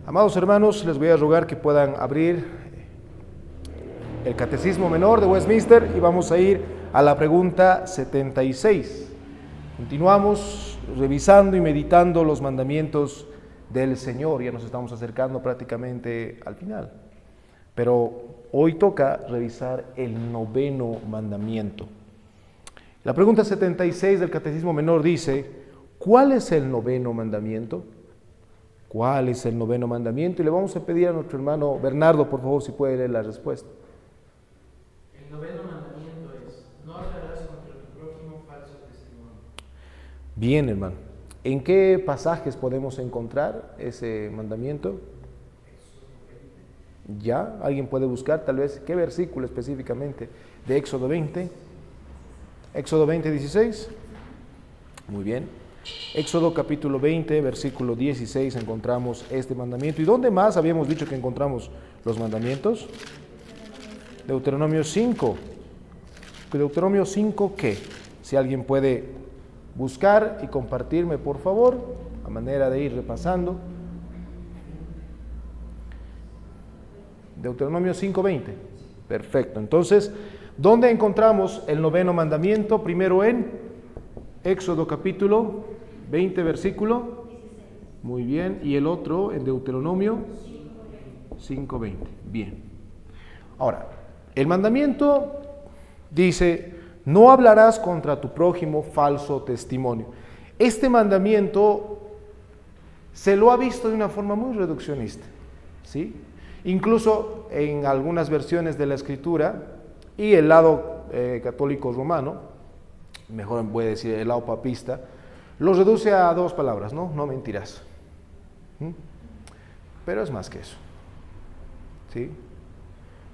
Amados hermanos, les voy a rogar que puedan abrir el Catecismo Menor de Westminster y vamos a ir a la pregunta 76. Continuamos revisando y meditando los mandamientos del Señor. Ya nos estamos acercando prácticamente al final. Pero hoy toca revisar el noveno mandamiento. La pregunta 76 del Catecismo Menor dice: ¿cuál es el noveno mandamiento? ¿Cuál es el noveno mandamiento? Y le vamos a pedir a nuestro hermano Bernardo, por favor, si puede leer la respuesta. El noveno mandamiento es: no hablarás contra tu prójimo falso testimonio. Bien, hermano. ¿En qué pasajes podemos encontrar ese mandamiento? ¿Ya? ¿Alguien puede buscar tal vez qué versículo específicamente de Éxodo 20? Éxodo 20, 16. Muy bien. Éxodo capítulo 20, versículo 16 encontramos este mandamiento. ¿Y dónde más habíamos dicho que encontramos los mandamientos? Deuteronomio 5. Deuteronomio 5, ¿qué? Si alguien puede buscar y compartirme, por favor, a manera de ir repasando. Deuteronomio 5:20. Perfecto. Entonces, ¿dónde encontramos el noveno mandamiento? Primero en Éxodo capítulo 20, versículo. Muy bien. Y el otro en Deuteronomio 5:20. Bien. Ahora, el mandamiento dice: no hablarás contra tu prójimo falso testimonio. Este mandamiento se lo ha visto de una forma muy reduccionista, ¿sí? Incluso en algunas versiones de la Escritura y el lado católico romano, mejor voy a decir el lado papista, lo reduce a dos palabras, ¿no? No mentirás. Pero es más que eso, ¿sí?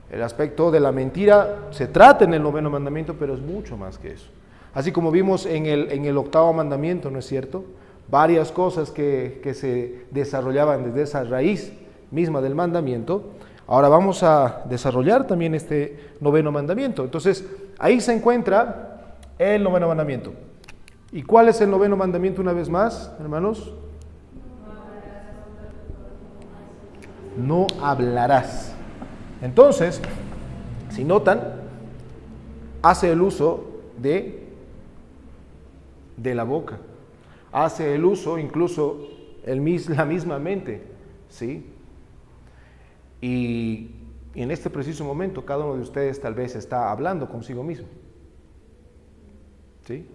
El aspecto de la mentira se trata en el noveno mandamiento, pero es mucho más que eso. Así como vimos en el octavo mandamiento, ¿no es cierto? Varias cosas que se desarrollaban desde esa raíz misma del mandamiento. Ahora vamos a desarrollar también este noveno mandamiento. Entonces, ahí se encuentra el noveno mandamiento. ¿Y cuál es el noveno mandamiento una vez más, hermanos? No hablarás. Entonces, si notan, hace el uso de la boca, hace el uso incluso la misma mente, ¿sí? Y en este preciso momento cada uno de ustedes tal vez está hablando consigo mismo, ¿sí?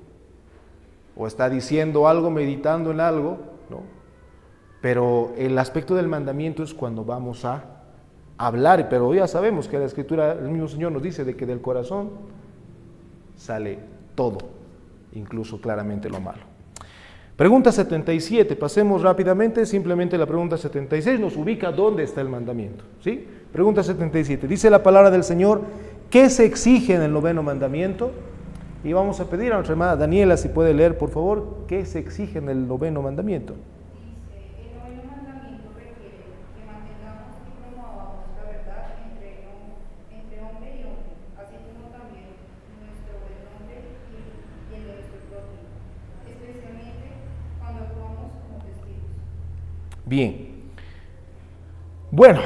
O está diciendo algo, meditando en algo, ¿no? Pero el aspecto del mandamiento es cuando vamos a hablar, pero ya sabemos que la Escritura, el mismo Señor nos dice de que del corazón sale todo, incluso claramente lo malo. Pregunta 77, pasemos rápidamente, simplemente la pregunta 76 nos ubica dónde está el mandamiento, ¿sí? Pregunta 77, dice la palabra del Señor: ¿qué se exige en el noveno mandamiento? Y vamos a pedir a nuestra hermana Daniela si puede leer, por favor, ¿qué se exige en el noveno mandamiento? El noveno mandamiento requiere que mantengamos y promovamos la verdad entre hombre y hombre, así como también nuestro buen nombre y el de nuestro prójimo, especialmente cuando actuamos como testigos. Bien. Bueno,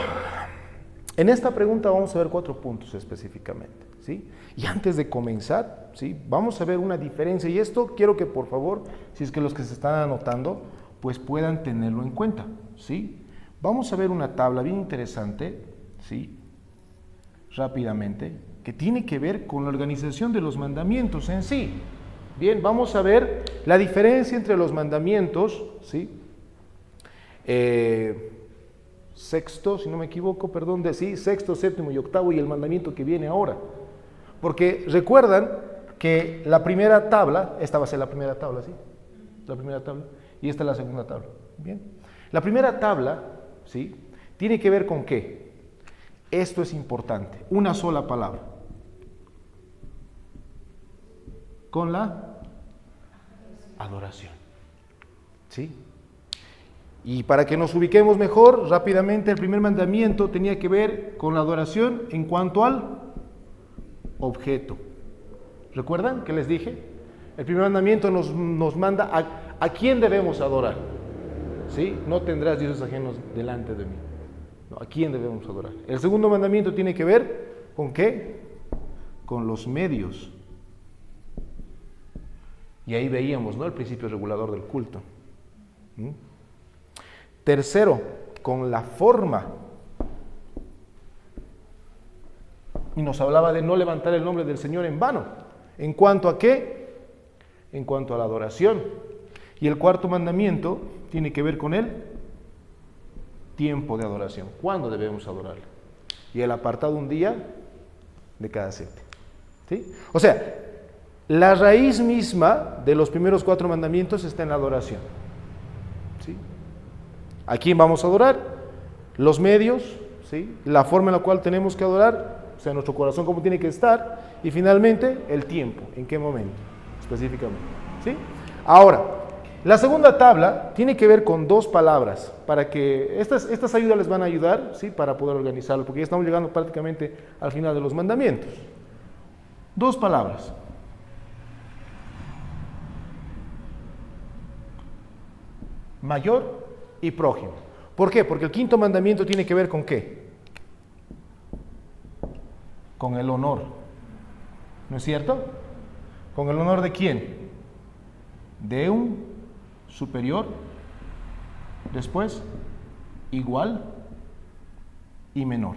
en esta pregunta vamos a ver 4 puntos específicamente, ¿sí? Y antes de comenzar, ¿sí?, vamos a ver una diferencia, y esto quiero que por favor, si es que los que se están anotando, pues puedan tenerlo en cuenta, ¿sí? Vamos a ver una tabla bien interesante, ¿sí?, rápidamente, que tiene que ver con la organización de los mandamientos en sí. Bien, vamos a ver la diferencia entre los mandamientos, ¿sí? Sexto, si no me equivoco, perdón, sexto, séptimo y octavo, y el mandamiento que viene ahora. Porque recuerdan que la primera tabla, esta va a ser la primera tabla, ¿sí? La primera tabla, y esta es la segunda tabla. Bien. La primera tabla, ¿sí?, tiene que ver con ¿qué? Esto es importante, una sola palabra. Con la adoración, ¿sí? Y para que nos ubiquemos mejor, rápidamente, el primer mandamiento tenía que ver con la adoración en cuanto al objeto. ¿Recuerdan que les dije? El primer mandamiento nos manda a quién debemos adorar. ¿sí? No tendrás dioses ajenos delante de mí. No, ¿a quién debemos adorar? El segundo mandamiento tiene que ver ¿con qué? Con los medios. Y ahí veíamos, ¿no?, el principio regulador del culto. Tercero, con la forma. Y nos hablaba de no levantar el nombre del Señor en vano. ¿En cuanto a qué? En cuanto a la adoración. Y el cuarto mandamiento tiene que ver con el tiempo de adoración. ¿Cuándo debemos adorarle? Y el apartado un día de cada 7. ¿Sí? O sea, la raíz misma de los primeros 4 mandamientos está en la adoración. ¿Sí? ¿A quién vamos a adorar? Los medios, ¿sí? La forma en la cual tenemos que adorar, o sea, nuestro corazón cómo tiene que estar, y finalmente el tiempo, en qué momento específicamente. ¿Sí? Ahora, la segunda tabla tiene que ver con 2 palabras, para que estas ayudas les van a ayudar, ¿sí?, para poder organizarlo, porque ya estamos llegando prácticamente al final de los mandamientos. 2 palabras. Mayor y prójimo. ¿Por qué? Porque el quinto mandamiento tiene que ver con ¿qué? Con el honor. ¿No es cierto? ¿Con el honor de quién? De un superior, después igual y menor.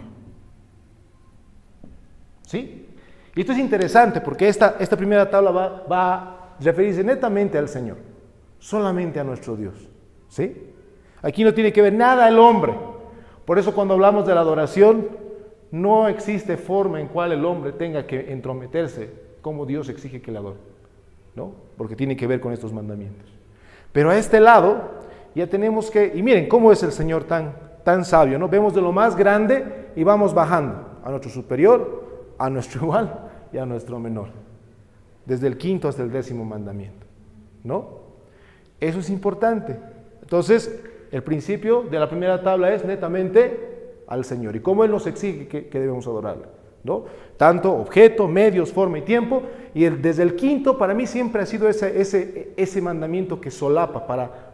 ¿Sí? Y esto es interesante porque esta primera tabla va a referirse netamente al Señor, solamente a nuestro Dios. ¿Sí? Aquí no tiene que ver nada el hombre. Por eso cuando hablamos de la adoración, no existe forma en cual el hombre tenga que entrometerse como Dios exige que le adore, ¿no? Porque tiene que ver con estos mandamientos. Pero a este lado ya tenemos que, y miren cómo es el Señor tan sabio, ¿no? Vemos de lo más grande y vamos bajando a nuestro superior, a nuestro igual y a nuestro menor. Desde el 5º hasta el 10º mandamiento, ¿no? Eso es importante. Entonces, el principio de la primera tabla es netamente al Señor. Y cómo Él nos exige que debemos adorarle, ¿no? Tanto objeto, medios, forma y tiempo. Y desde el 5º para mí siempre ha sido ese mandamiento que solapa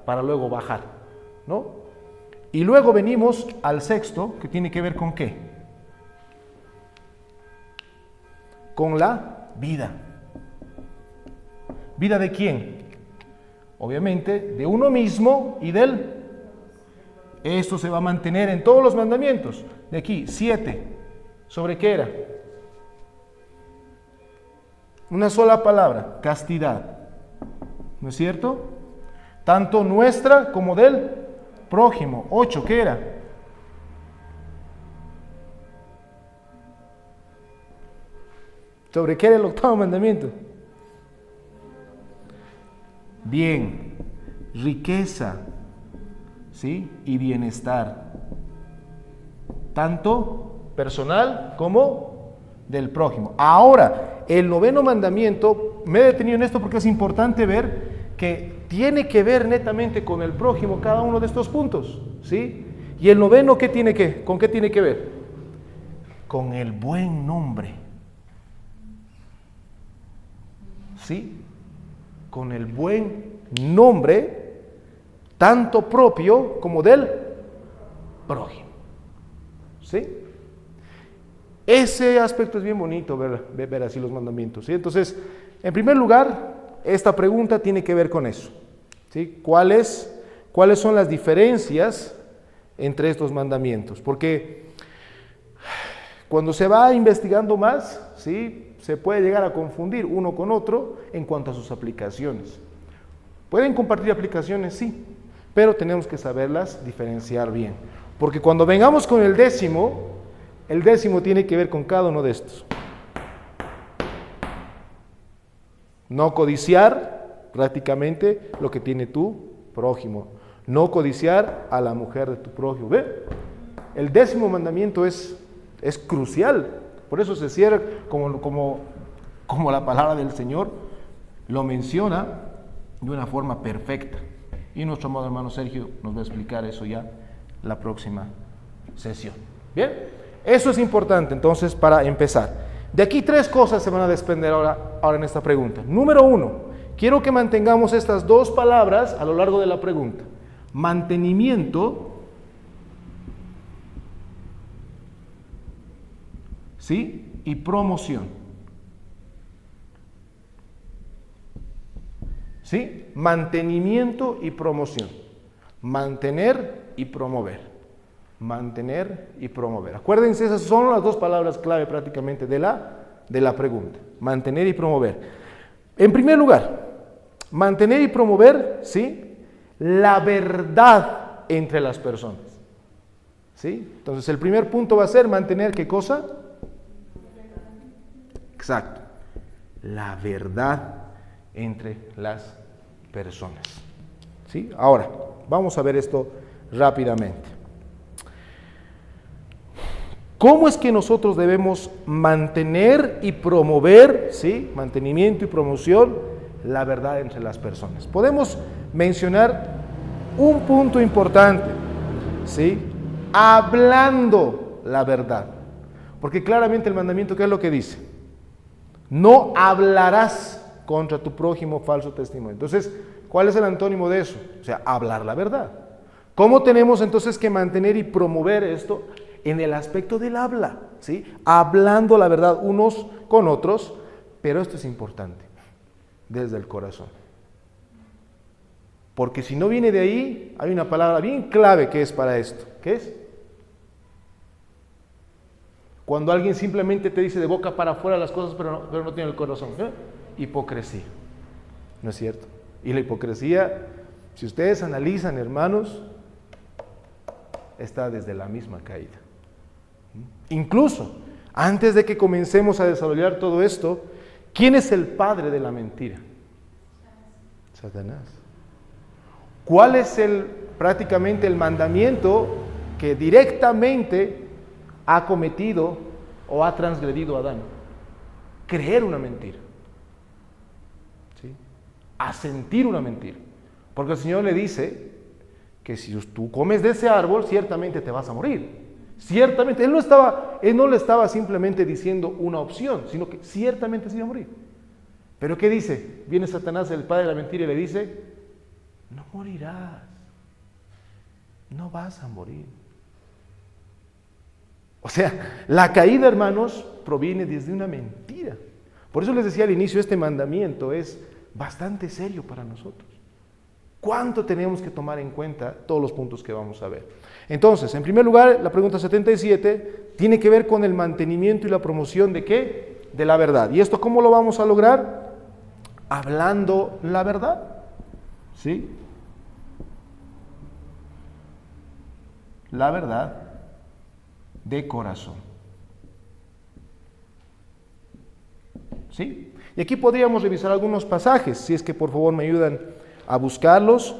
para luego bajar, ¿no? Y luego venimos al 6º, que tiene que ver con ¿qué? Con la vida. ¿Vida de quién? Obviamente de uno mismo y del... Esto se va a mantener en todos los mandamientos. De aquí, 7. ¿Sobre qué era? Una sola palabra, castidad. ¿No es cierto? Tanto nuestra como del prójimo. 8, ¿qué era? ¿Sobre qué era el 8º mandamiento? Bien, riqueza, ¿sí? Y bienestar, tanto personal como del prójimo. Ahora, el 9º mandamiento, me he detenido en esto porque es importante ver que tiene que ver netamente con el prójimo cada uno de estos puntos, ¿sí? Y el 9º, ¿con qué tiene que ver? Con el buen nombre, ¿sí? Con el buen nombre, tanto propio como del prójimo. ¿Sí? Ese aspecto es bien bonito, ver así los mandamientos. ¿Sí? Entonces, en primer lugar, esta pregunta tiene que ver con eso. ¿Sí? ¿Cuáles son las diferencias entre estos mandamientos? Porque cuando se va investigando más, ¿sí?, se puede llegar a confundir uno con otro en cuanto a sus aplicaciones. ¿Pueden compartir aplicaciones? Sí, pero tenemos que saberlas diferenciar bien. Porque cuando vengamos con el 10º tiene que ver con cada uno de estos. No codiciar prácticamente lo que tiene tu prójimo. No codiciar a la mujer de tu prójimo. ¿Ve? El 10º mandamiento es crucial. Por eso se cierra como la palabra del Señor lo menciona de una forma perfecta. Y nuestro amado hermano Sergio nos va a explicar eso ya la próxima sesión. Bien, eso es importante entonces para empezar. De aquí 3 cosas se van a desprender ahora en esta pregunta. Número 1, quiero que mantengamos estas 2 palabras a lo largo de la pregunta. mantenimiento, ¿sí? Y promoción. ¿Sí? Mantenimiento y promoción. Mantener y promover. Mantener y promover. Acuérdense, esas son las dos palabras clave prácticamente de la pregunta. Mantener y promover. En primer lugar, mantener y promover, ¿sí? La verdad entre las personas. ¿Sí? Entonces, el primer punto va a ser mantener, ¿qué cosa? Exacto. La verdad entre las personas. ¿Sí? Ahora, vamos a ver esto rápidamente. ¿Cómo es que nosotros debemos mantener y promover, ¿sí? Mantenimiento y promoción, la verdad entre las personas? Podemos mencionar un punto importante, ¿sí? Hablando la verdad. Porque claramente el mandamiento, ¿qué es lo que dice? No hablarás contra tu prójimo falso testimonio. Entonces, ¿cuál es el antónimo de eso? O sea, hablar la verdad. ¿Cómo tenemos entonces que mantener y promover esto? En el aspecto del habla, ¿sí? Hablando la verdad unos con otros, pero esto es importante, desde el corazón. Porque si no viene de ahí, hay una palabra bien clave que es para esto. ¿Qué es? Cuando alguien simplemente te dice de boca para afuera las cosas, pero no tiene el corazón. Hipocresía. ¿No es cierto? Y la hipocresía, si ustedes analizan, hermanos, está desde la misma caída. Incluso, antes de que comencemos a desarrollar todo esto, ¿quién es el padre de la mentira? Satanás. ¿Cuál es prácticamente el mandamiento que directamente ha cometido o ha transgredido Adán? Creer una mentira. ¿Sí? Asentir una mentira. Porque el Señor le dice que si tú comes de ese árbol, ciertamente te vas a morir. Ciertamente, Él no le estaba simplemente diciendo una opción, sino que ciertamente se iba a morir. Pero ¿qué dice? Viene Satanás, el padre de la mentira, y le dice, no morirás, no vas a morir. O sea, la caída, hermanos, proviene desde una mentira. Por eso les decía al inicio, este mandamiento es bastante serio para nosotros. ¿Cuánto tenemos que tomar en cuenta todos los puntos que vamos a ver? Entonces, en primer lugar, la pregunta 77 tiene que ver con el mantenimiento y la promoción ¿de qué? De la verdad. ¿Y esto cómo lo vamos a lograr? Hablando la verdad. ¿Sí? La verdad de corazón. ¿Sí? Y aquí podríamos revisar algunos pasajes, si es que por favor me ayudan a buscarlos.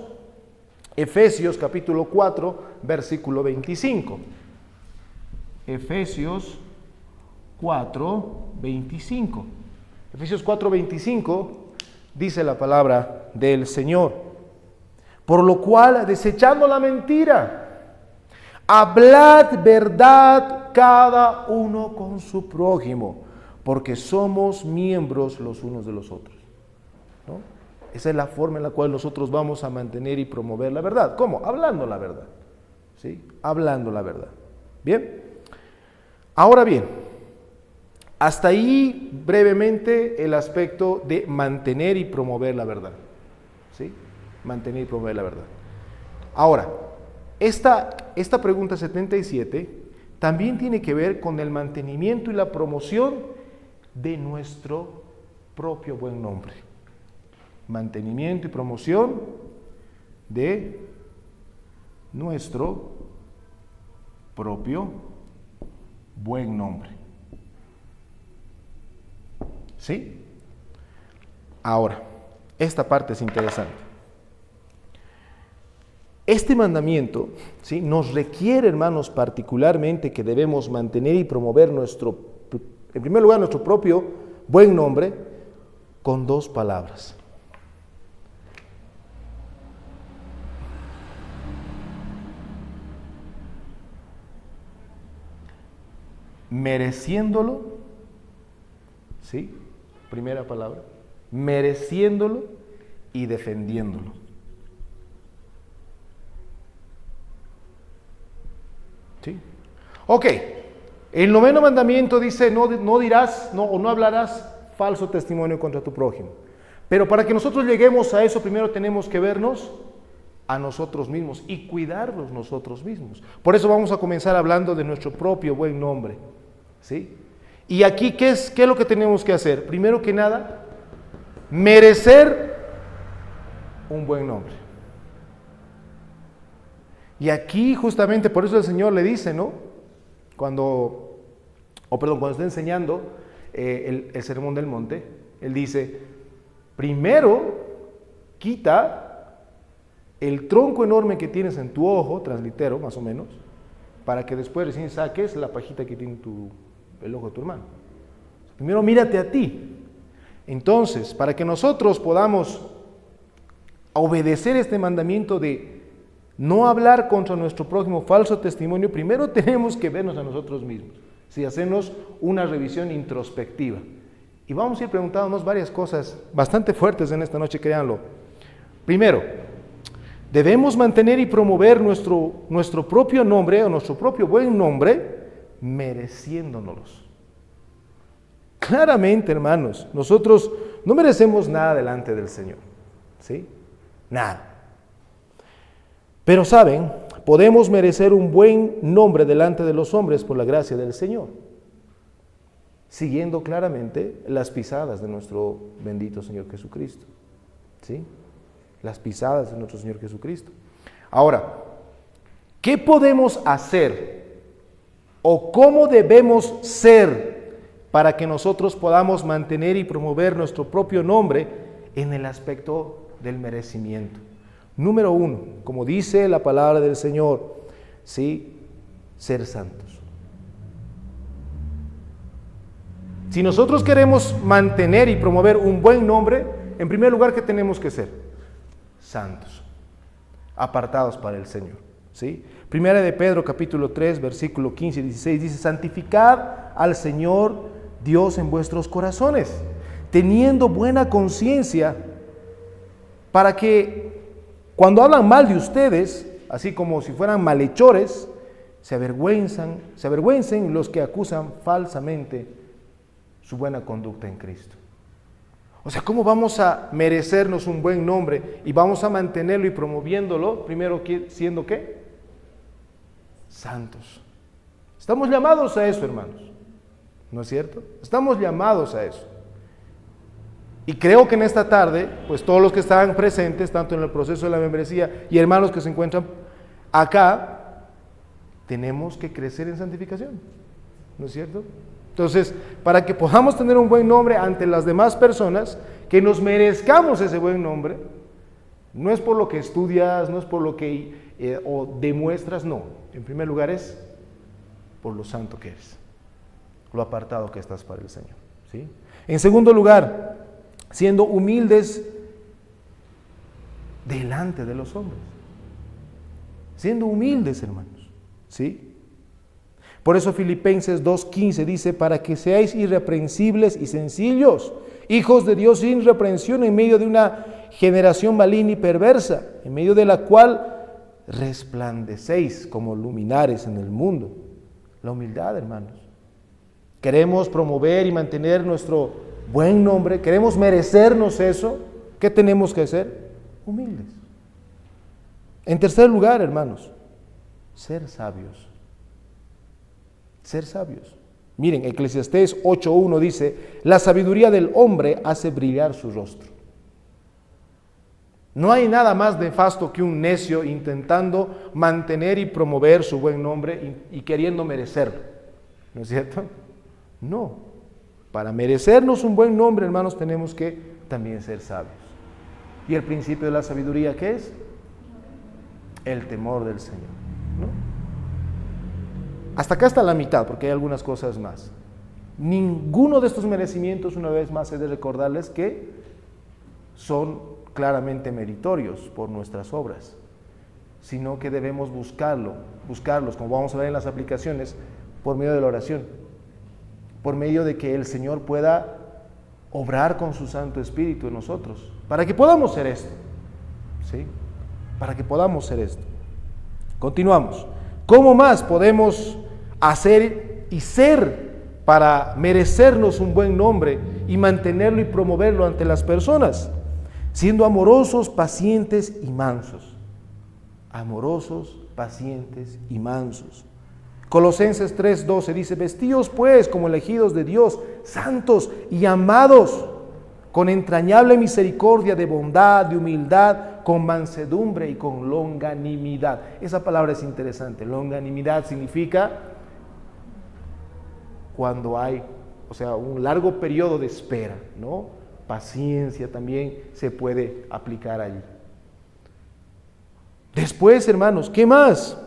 Efesios capítulo 4, versículo 25. Efesios 4, 25. Efesios 4, 25 dice la palabra del Señor. Por lo cual, desechando la mentira, hablad verdad cada uno con su prójimo, porque somos miembros los unos de los otros. ¿No? Esa es la forma en la cual nosotros vamos a mantener y promover la verdad. ¿Cómo? Hablando la verdad. ¿Sí? Hablando la verdad. ¿Bien? Ahora bien, hasta ahí brevemente el aspecto de mantener y promover la verdad. ¿Sí? Mantener y promover la verdad. Ahora, esta pregunta 77 también tiene que ver con el mantenimiento y la promoción de nuestro propio buen nombre. Mantenimiento y promoción de nuestro propio buen nombre. ¿Sí? Ahora, esta parte es interesante. Este mandamiento, ¿sí?, nos requiere, hermanos, particularmente que debemos mantener y promover en primer lugar, nuestro propio buen nombre con dos palabras. Mereciéndolo, ¿sí? Primera palabra. Mereciéndolo y defendiéndolo. ¿Sí? Ok, el 9º mandamiento dice, no dirás o no hablarás falso testimonio contra tu prójimo. Pero para que nosotros lleguemos a eso, primero tenemos que vernos a nosotros mismos y cuidarnos nosotros mismos. Por eso vamos a comenzar hablando de nuestro propio buen nombre, ¿sí? Y aquí, ¿qué es lo que tenemos que hacer? Primero que nada, merecer un buen nombre. Y aquí justamente por eso el Señor le dice, ¿no? Cuando está enseñando el Sermón del Monte, Él dice, primero quita el tronco enorme que tienes en tu ojo, translitero más o menos, para que después recién saques la pajita que tiene el ojo de tu hermano. Primero mírate a ti. Entonces, para que nosotros podamos obedecer este mandamiento de no hablar contra nuestro prójimo falso testimonio, primero tenemos que vernos a nosotros mismos, ¿sí? Hacernos una revisión introspectiva. Y vamos a ir preguntándonos varias cosas bastante fuertes en esta noche, créanlo. Primero, debemos mantener y promover nuestro propio nombre o nuestro propio buen nombre, mereciéndonos. Claramente, hermanos, nosotros no merecemos nada delante del Señor, ¿sí? Nada. Pero saben, podemos merecer un buen nombre delante de los hombres por la gracia del Señor, siguiendo claramente las pisadas de nuestro bendito Señor Jesucristo, ¿sí? Las pisadas de nuestro Señor Jesucristo. Ahora, ¿qué podemos hacer o cómo debemos ser para que nosotros podamos mantener y promover nuestro propio nombre en el aspecto del merecimiento? Número 1, como dice la palabra del Señor, ¿sí? Ser santos. Si nosotros queremos mantener y promover un buen nombre, en primer lugar, ¿qué tenemos que ser? Santos, apartados para el Señor, ¿sí? Primera de Pedro, capítulo 3, versículo 15 y 16, dice, santificad al Señor Dios en vuestros corazones, teniendo buena conciencia, para que cuando hablan mal de ustedes, así como si fueran malhechores, se avergüencen los que acusan falsamente su buena conducta en Cristo. O sea, ¿cómo vamos a merecernos un buen nombre y vamos a mantenerlo y promoviéndolo? Primero, ¿siendo qué? Santos. Estamos llamados a eso, hermanos. ¿No es cierto? Estamos llamados a eso. Y creo que en esta tarde, pues todos los que estaban presentes, tanto en el proceso de la membresía y hermanos que se encuentran acá, tenemos que crecer en santificación. ¿No es cierto? Entonces, para que podamos tener un buen nombre ante las demás personas, que nos merezcamos ese buen nombre, no es por lo que estudias, no es por lo que o demuestras, no. En primer lugar es por lo santo que eres, lo apartado que estás para el Señor, ¿sí? En segundo lugar, siendo humildes delante de los hombres. Siendo humildes, hermanos, ¿sí? Por eso Filipenses 2:15 dice, para que seáis irreprensibles y sencillos, hijos de Dios sin reprensión en medio de una generación maligna y perversa, en medio de la cual resplandecéis como luminares en el mundo. La humildad, hermanos. Queremos promover y mantener nuestro buen nombre, queremos merecernos eso. ¿Qué tenemos que hacer? Humildes. En tercer lugar, hermanos, ser sabios. Ser sabios. Miren, Eclesiastés 8:1 dice, la sabiduría del hombre hace brillar su rostro. No hay nada más nefasto que un necio intentando mantener y promover su buen nombre y queriendo merecerlo. ¿No es cierto? No. Para merecernos un buen nombre, hermanos, tenemos que también ser sabios. ¿Y el principio de la sabiduría qué es? El temor del Señor, ¿no? Hasta acá está la mitad, porque hay algunas cosas más. Ninguno de estos merecimientos, una vez más, he de recordarles que son claramente meritorios por nuestras obras, sino que debemos buscarlos, como vamos a ver en las aplicaciones, por medio de la oración, por medio de que el Señor pueda obrar con su Santo Espíritu en nosotros, para que podamos ser esto, ¿sí? Para que podamos ser esto. Continuamos. ¿Cómo más podemos hacer y ser para merecernos un buen nombre y mantenerlo y promoverlo ante las personas? Siendo amorosos, pacientes y mansos. Amorosos, pacientes y mansos. Colosenses 3:12 dice: vestíos pues como elegidos de Dios, santos y amados, con entrañable misericordia, de bondad, de humildad, con mansedumbre y con longanimidad. Esa palabra es interesante. Longanimidad significa cuando hay, un largo periodo de espera, ¿no? Paciencia también se puede aplicar allí. Después, hermanos, ¿qué más?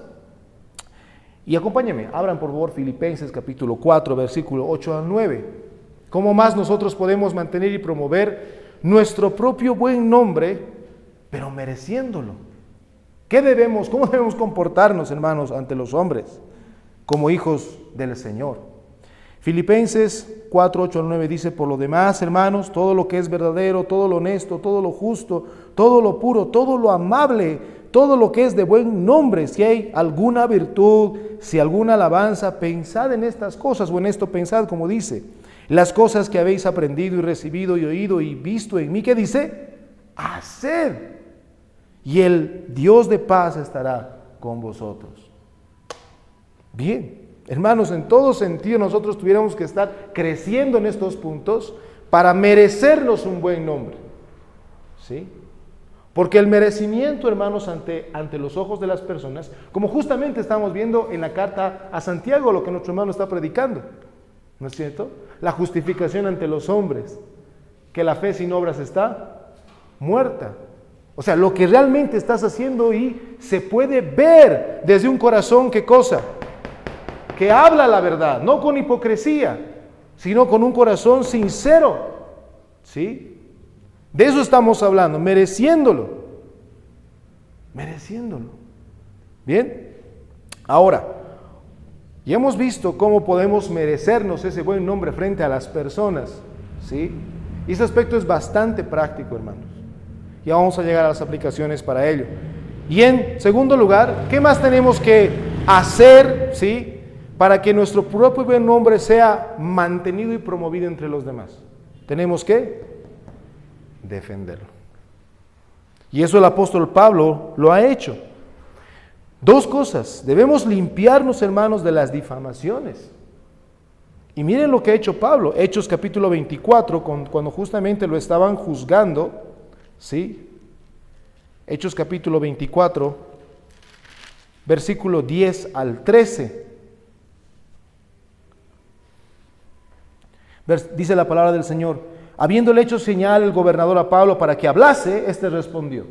Y acompáñenme, abran por favor Filipenses capítulo 4, versículo 8 al 9. ¿Cómo más nosotros podemos mantener y promover nuestro propio buen nombre, pero mereciéndolo? ¿Cómo debemos comportarnos, hermanos, ante los hombres, como hijos del Señor? Filipenses 4, 8 al 9 dice: por lo demás, hermanos, todo lo que es verdadero, todo lo honesto, todo lo justo, todo lo puro, todo lo amable, todo lo que es de buen nombre, si hay alguna virtud, si alguna alabanza, pensad en estas cosas, o en esto pensad, como dice, las cosas que habéis aprendido y recibido y oído y visto en mí, ¿qué dice? Haced, y el Dios de paz estará con vosotros. Bien, hermanos, en todo sentido nosotros tuviéramos que estar creciendo en estos puntos para merecernos un buen nombre, ¿sí? Porque el merecimiento, hermanos, ante los ojos de las personas, como justamente estamos viendo en la carta a Santiago, lo que nuestro hermano está predicando, ¿no es cierto? La justificación ante los hombres, que la fe sin obras está muerta. O sea, lo que realmente estás haciendo y se puede ver desde un corazón, ¿qué cosa? Que habla la verdad, no con hipocresía, sino con un corazón sincero, ¿sí? De eso estamos hablando, mereciéndolo. Bien, ahora, ya hemos visto cómo podemos merecernos ese buen nombre frente a las personas, ¿sí? Y ese aspecto es bastante práctico, hermanos. Ya vamos a llegar a las aplicaciones para ello. Y en segundo lugar, ¿qué más tenemos que hacer, ¿sí?, para que nuestro propio buen nombre sea mantenido y promovido entre los demás? Tenemos que defenderlo. Y eso el apóstol Pablo lo ha hecho. Dos cosas: debemos limpiarnos, hermanos, de las difamaciones. Y miren lo que ha hecho Pablo, Hechos capítulo 24, cuando justamente lo estaban juzgando, ¿sí? Hechos capítulo 24, versículo 10 al 13. Dice la palabra del Señor: habiéndole hecho señal el gobernador a Pablo para que hablase, éste respondió: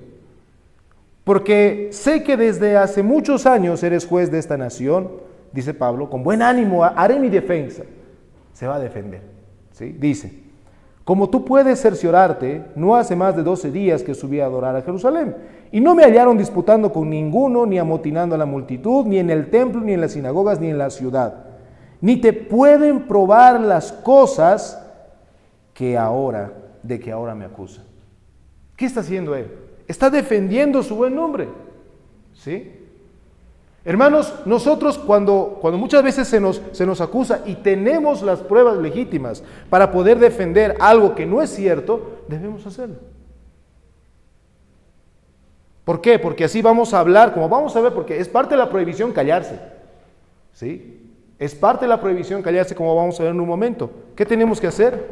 porque sé que desde hace muchos años eres juez de esta nación, dice Pablo, con buen ánimo haré mi defensa. Se va a defender, ¿sí? Dice: como tú puedes cerciorarte, no hace más de 12 días que subí a adorar a Jerusalén, y no me hallaron disputando con ninguno, ni amotinando a la multitud, ni en el templo, ni en las sinagogas, ni en la ciudad. Ni te pueden probar las cosas de que ahora me acusan. ¿Qué está haciendo él? Está defendiendo su buen nombre, ¿sí? Hermanos, nosotros cuando muchas veces se nos acusa y tenemos las pruebas legítimas para poder defender algo que no es cierto, debemos hacerlo. ¿Por qué? Porque así vamos a hablar, como vamos a ver, porque es parte de la prohibición callarse, ¿sí? Es parte de la prohibición callarse, como vamos a ver en un momento. ¿Qué tenemos que hacer?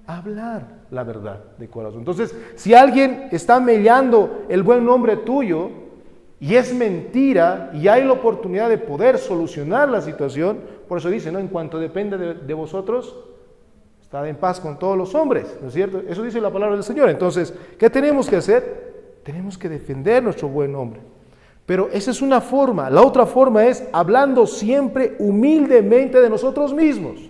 Hablar la verdad de corazón. Entonces, si alguien está mellando el buen nombre tuyo y es mentira y hay la oportunidad de poder solucionar la situación, por eso dice, ¿no? En cuanto depende de vosotros, estad en paz con todos los hombres, ¿no es cierto? Eso dice la palabra del Señor. Entonces, ¿qué tenemos que hacer? Tenemos que defender nuestro buen nombre. Pero esa es una forma. La otra forma es hablando siempre humildemente de nosotros mismos,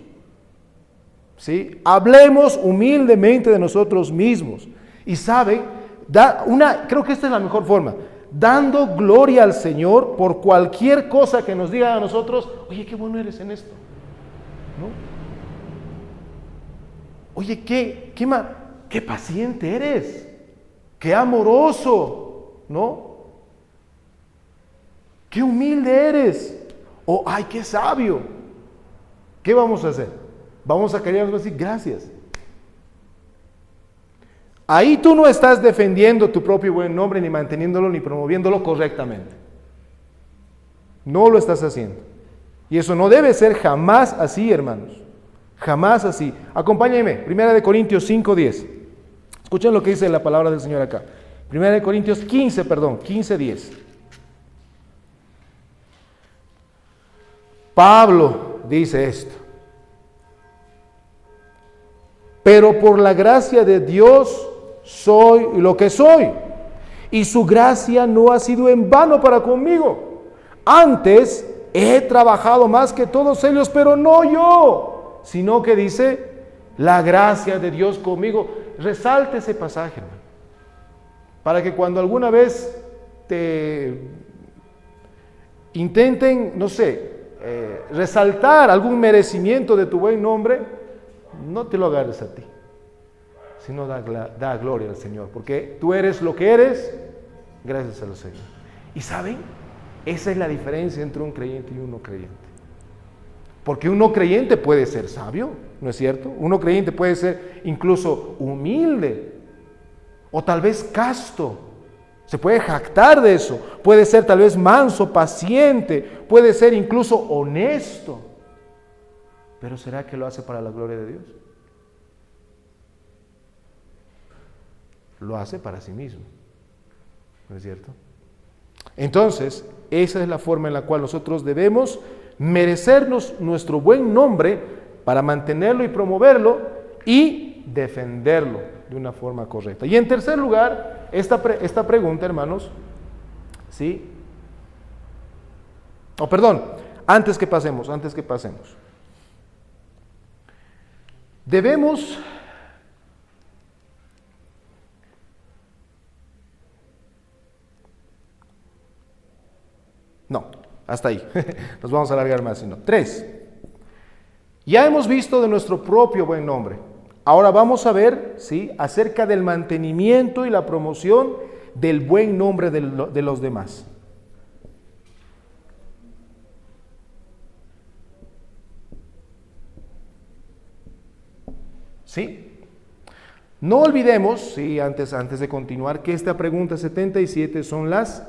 ¿sí? Hablemos humildemente de nosotros mismos. Y saben, creo que esta es la mejor forma, dando gloria al Señor por cualquier cosa que nos diga a nosotros: oye, qué bueno eres en esto, ¿no? Oye, qué paciente eres, qué amoroso, ¿no? ¡Qué humilde eres! O ¡ay, qué sabio! ¿Qué vamos a hacer? Vamos a callarnos y decir gracias. Ahí tú no estás defendiendo tu propio buen nombre, ni manteniéndolo, ni promoviéndolo correctamente. No lo estás haciendo. Y eso no debe ser jamás así, hermanos. Jamás así. Acompáñenme, 1 Corintios 5:10. Escuchen lo que dice la palabra del Señor acá. 1 Corintios 15:10. Pablo dice esto. Pero por la gracia de Dios soy lo que soy. Y su gracia no ha sido en vano para conmigo. Antes he trabajado más que todos ellos, pero no yo, sino que dice, la gracia de Dios conmigo. Resalte ese pasaje, hermano, para que cuando alguna vez te intenten, no sé, resaltar algún merecimiento de tu buen nombre, no te lo agarres a ti, sino da gloria al Señor, porque tú eres lo que eres gracias al Señor. ¿Y saben? Esa es la diferencia entre un creyente y un no creyente. Porque un no creyente puede ser sabio, ¿no es cierto? Un no creyente puede ser incluso humilde, o tal vez casto. Se puede jactar de eso. Puede ser tal vez manso, paciente, puede ser incluso honesto. Pero ¿será que lo hace para la gloria de Dios? Lo hace para sí mismo, ¿no es cierto? Entonces, esa es la forma en la cual nosotros debemos merecernos nuestro buen nombre para mantenerlo y promoverlo y defenderlo de una forma correcta. Y en tercer lugar, esta pregunta, hermanos, ¿sí? Antes que pasemos. Debemos hasta ahí. Nos vamos a alargar más, sino 3. Ya hemos visto de nuestro propio buen nombre. Ahora vamos a ver, ¿sí?, acerca del mantenimiento y la promoción del buen nombre de los demás. ¿Sí? No olvidemos, sí, antes de continuar, que esta pregunta 77 son las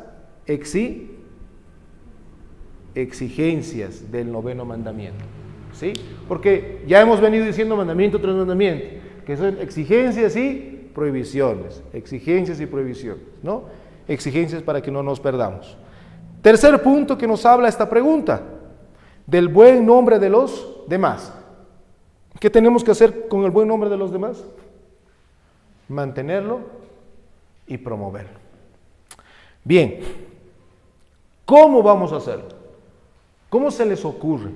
exigencias del noveno mandamiento, ¿sí? Porque ya hemos venido diciendo mandamiento tras mandamiento, que son exigencias y prohibiciones, ¿no? Exigencias para que no nos perdamos. Tercer punto que nos habla esta pregunta, del buen nombre de los demás. ¿Qué tenemos que hacer con el buen nombre de los demás? Mantenerlo y promoverlo. Bien, ¿cómo vamos a hacerlo? ¿Cómo se les ocurre?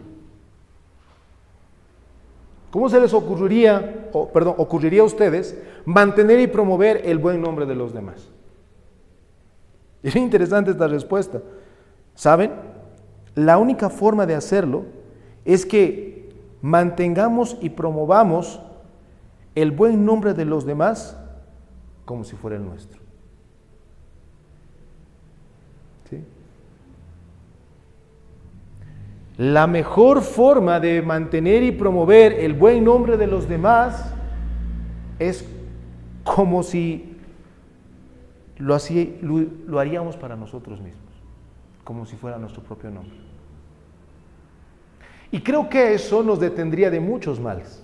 ¿Cómo se les ocurriría a ustedes mantener y promover el buen nombre de los demás? Es interesante esta respuesta. ¿Saben? La única forma de hacerlo es que mantengamos y promovamos el buen nombre de los demás como si fuera el nuestro. ¿Sí? La mejor forma de mantener y promover el buen nombre de los demás es como si lo haríamos para nosotros mismos, como si fuera nuestro propio nombre. Y creo que eso nos detendría de muchos males.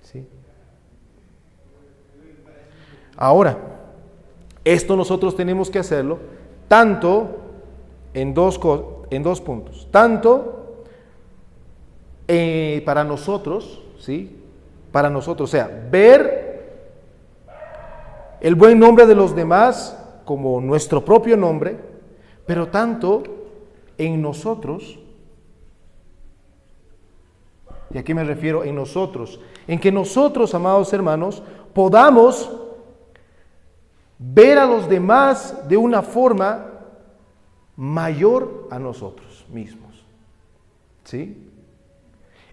¿Sí? Ahora, esto nosotros tenemos que hacerlo tanto en dos puntos. Tanto para nosotros, ¿sí? Para nosotros, o sea, ver el buen nombre de los demás como nuestro propio nombre, pero tanto en nosotros. ¿Y a qué me refiero en nosotros? En que nosotros, amados hermanos, podamos ver a los demás de una forma mayor a nosotros mismos. ¿Sí?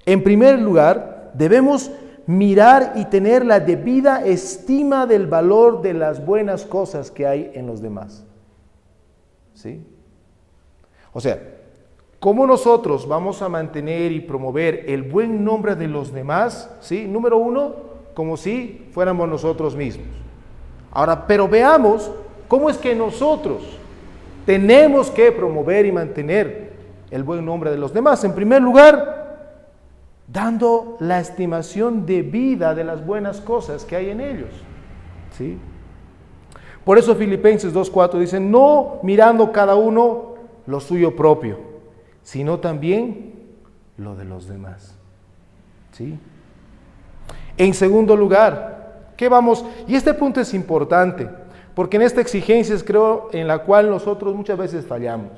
En primer lugar, debemos mirar y tener la debida estima del valor de las buenas cosas que hay en los demás. ¿Sí? O sea, ¿cómo nosotros vamos a mantener y promover el buen nombre de los demás? ¿Sí? Número uno, como si fuéramos nosotros mismos. Ahora, pero veamos cómo es que nosotros tenemos que promover y mantener el buen nombre de los demás. En primer lugar, dando la estimación debida de las buenas cosas que hay en ellos. ¿Sí? Por eso Filipenses 2:4 dice, no mirando cada uno lo suyo propio, sino también lo de los demás. ¿Sí? En segundo lugar, ¿qué vamos? Y este punto es importante, porque en esta exigencia es, creo, en la cual nosotros muchas veces fallamos.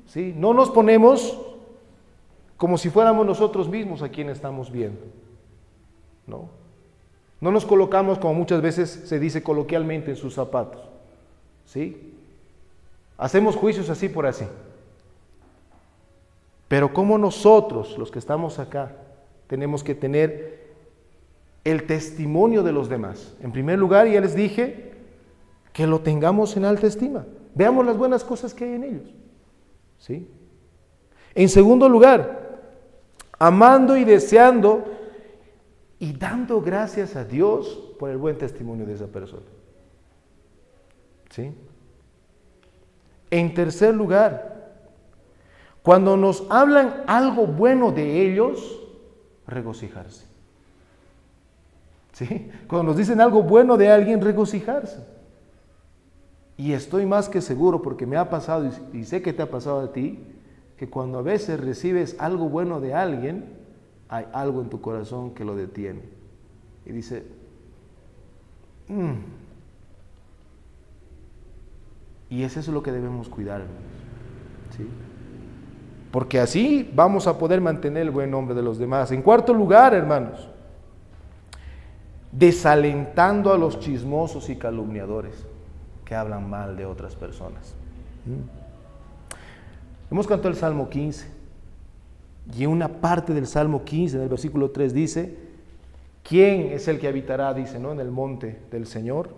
¿Sí? No nos ponemos como si fuéramos nosotros mismos a quien estamos viendo. ¿No? No nos colocamos, como muchas veces se dice coloquialmente, en sus zapatos. ¿Sí? Hacemos juicios así por así. Pero como nosotros, los que estamos acá, tenemos que tener el testimonio de los demás. En primer lugar, ya les dije, que lo tengamos en alta estima. Veamos las buenas cosas que hay en ellos. ¿Sí? En segundo lugar, amando y deseando y dando gracias a Dios por el buen testimonio de esa persona. ¿Sí? En tercer lugar, cuando nos hablan algo bueno de ellos, regocijarse. ¿Sí? Cuando nos dicen algo bueno de alguien, regocijarse. Y estoy más que seguro, porque me ha pasado y sé que te ha pasado a ti, que cuando a veces recibes algo bueno de alguien, hay algo en tu corazón que lo detiene. Y dice, Y es eso lo que debemos cuidar, hermanos. ¿Sí? Porque así vamos a poder mantener el buen nombre de los demás. En cuarto lugar, hermanos, desalentando a los chismosos y calumniadores que hablan mal de otras personas. Hemos cantado el Salmo 15 y en una parte del Salmo 15, en el versículo 3 dice, ¿quién es el que habitará, dice, ¿no?, en el monte del Señor?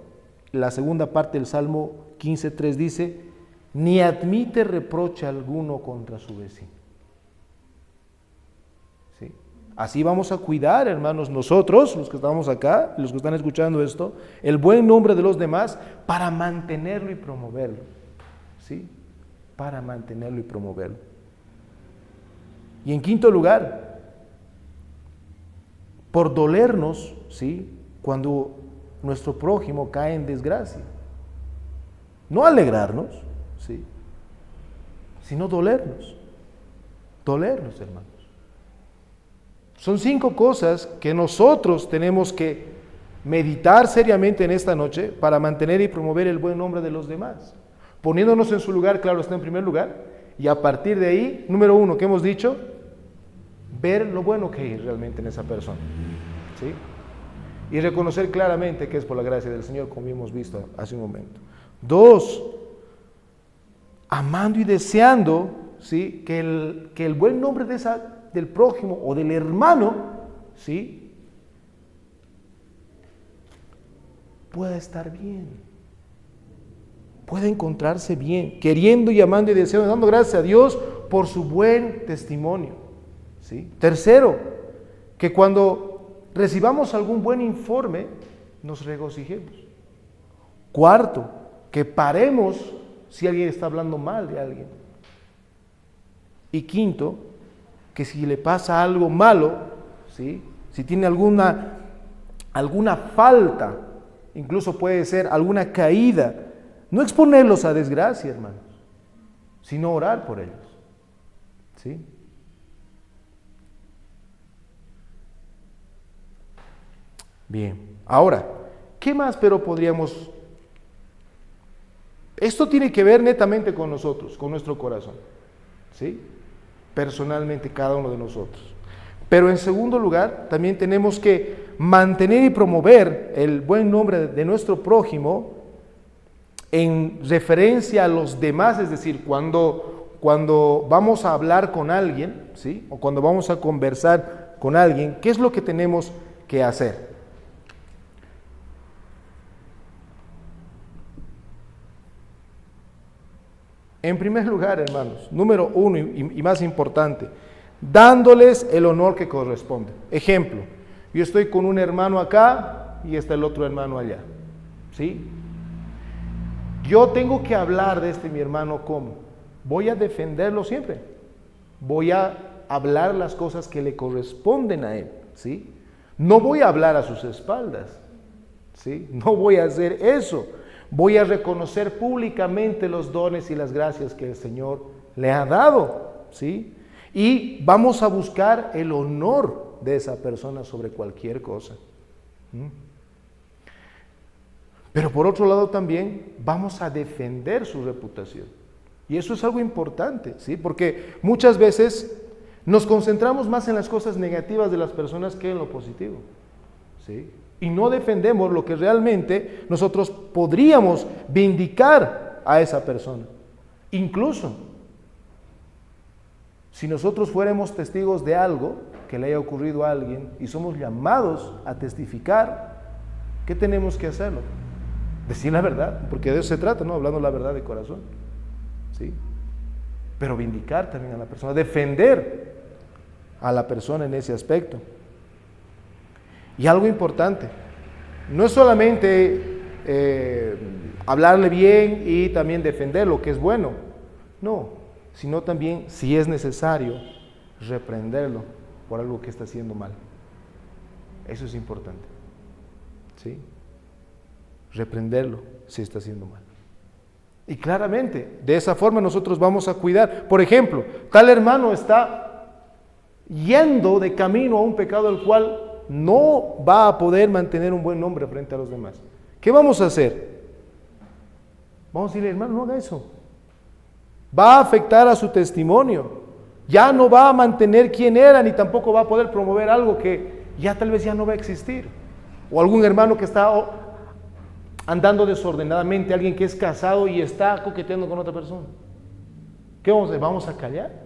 La segunda parte del Salmo 15:3 dice, ni admite reproche alguno contra su vecino. ¿Sí? Así vamos a cuidar, hermanos, nosotros, los que estamos acá, los que están escuchando esto, el buen nombre de los demás para mantenerlo y promoverlo. ¿Sí? Para mantenerlo y promoverlo. Y en quinto lugar, por dolernos, ¿sí?, cuando nuestro prójimo cae en desgracia. No alegrarnos, ¿sí?, sino dolernos. Dolernos, hermanos. Son 5 cosas que nosotros tenemos que meditar seriamente en esta noche para mantener y promover el buen nombre de los demás. Poniéndonos en su lugar, claro, está en primer lugar. Y a partir de ahí, número 1, ¿qué hemos dicho? Ver lo bueno que hay realmente en esa persona. ¿Sí? Y reconocer claramente que es por la gracia del Señor, como hemos visto hace un momento. 2, amando y deseando, ¿sí?, que el buen nombre del prójimo o del hermano, ¿sí?, pueda estar bien, pueda encontrarse bien, queriendo y amando y deseando, dando gracias a Dios por su buen testimonio. ¿Sí? Tercero, que cuando recibamos algún buen informe, nos regocijemos. Cuarto, que paremos si alguien está hablando mal de alguien. Y quinto, que si le pasa algo malo, ¿sí?, si tiene alguna falta, incluso puede ser alguna caída, no exponerlos a desgracia, hermanos, sino orar por ellos. ¿Sí? Bien, ahora, ¿qué más pero podríamos? Esto tiene que ver netamente con nosotros, con nuestro corazón, ¿sí? Personalmente cada uno de nosotros. Pero en segundo lugar, también tenemos que mantener y promover el buen nombre de nuestro prójimo en referencia a los demás, es decir, cuando vamos a hablar con alguien, ¿sí?, o cuando vamos a conversar con alguien, ¿qué es lo que tenemos que hacer? En primer lugar, hermanos, número uno y más importante, dándoles el honor que corresponde. Ejemplo, yo estoy con un hermano acá y está el otro hermano allá, ¿sí? Yo tengo que hablar de mi hermano como, voy a defenderlo siempre, voy a hablar las cosas que le corresponden a él, ¿sí? No voy a hablar a sus espaldas, ¿sí? No voy a hacer eso. Voy a reconocer públicamente los dones y las gracias que el Señor le ha dado, ¿sí? Y vamos a buscar el honor de esa persona sobre cualquier cosa. Pero por otro lado también vamos a defender su reputación. Y eso es algo importante, ¿sí? Porque muchas veces nos concentramos más en las cosas negativas de las personas que en lo positivo, ¿sí? Y no defendemos lo que realmente nosotros podríamos vindicar a esa persona. Incluso, si nosotros fuéramos testigos de algo que le haya ocurrido a alguien y somos llamados a testificar, ¿qué tenemos que hacerlo? Decir la verdad, porque de eso se trata, ¿no? Hablando la verdad de corazón, ¿sí? Pero vindicar también a la persona, defender a la persona en ese aspecto. Y algo importante, no es solamente hablarle bien y también defender lo que es bueno, no, sino también, si es necesario, reprenderlo por algo que está haciendo mal. Eso es importante, ¿sí? Reprenderlo si está haciendo mal. Y claramente, de esa forma nosotros vamos a cuidar. Por ejemplo, tal hermano está yendo de camino a un pecado el cual no va a poder mantener un buen nombre frente a los demás. ¿Qué vamos a hacer? Vamos a decirle, hermano, no haga eso. Va a afectar a su testimonio. Ya no va a mantener quién era, ni tampoco va a poder promover algo que ya tal vez ya no va a existir. O algún hermano que está andando desordenadamente, alguien que es casado y está coqueteando con otra persona. ¿Qué vamos a hacer? ¿Vamos a callar?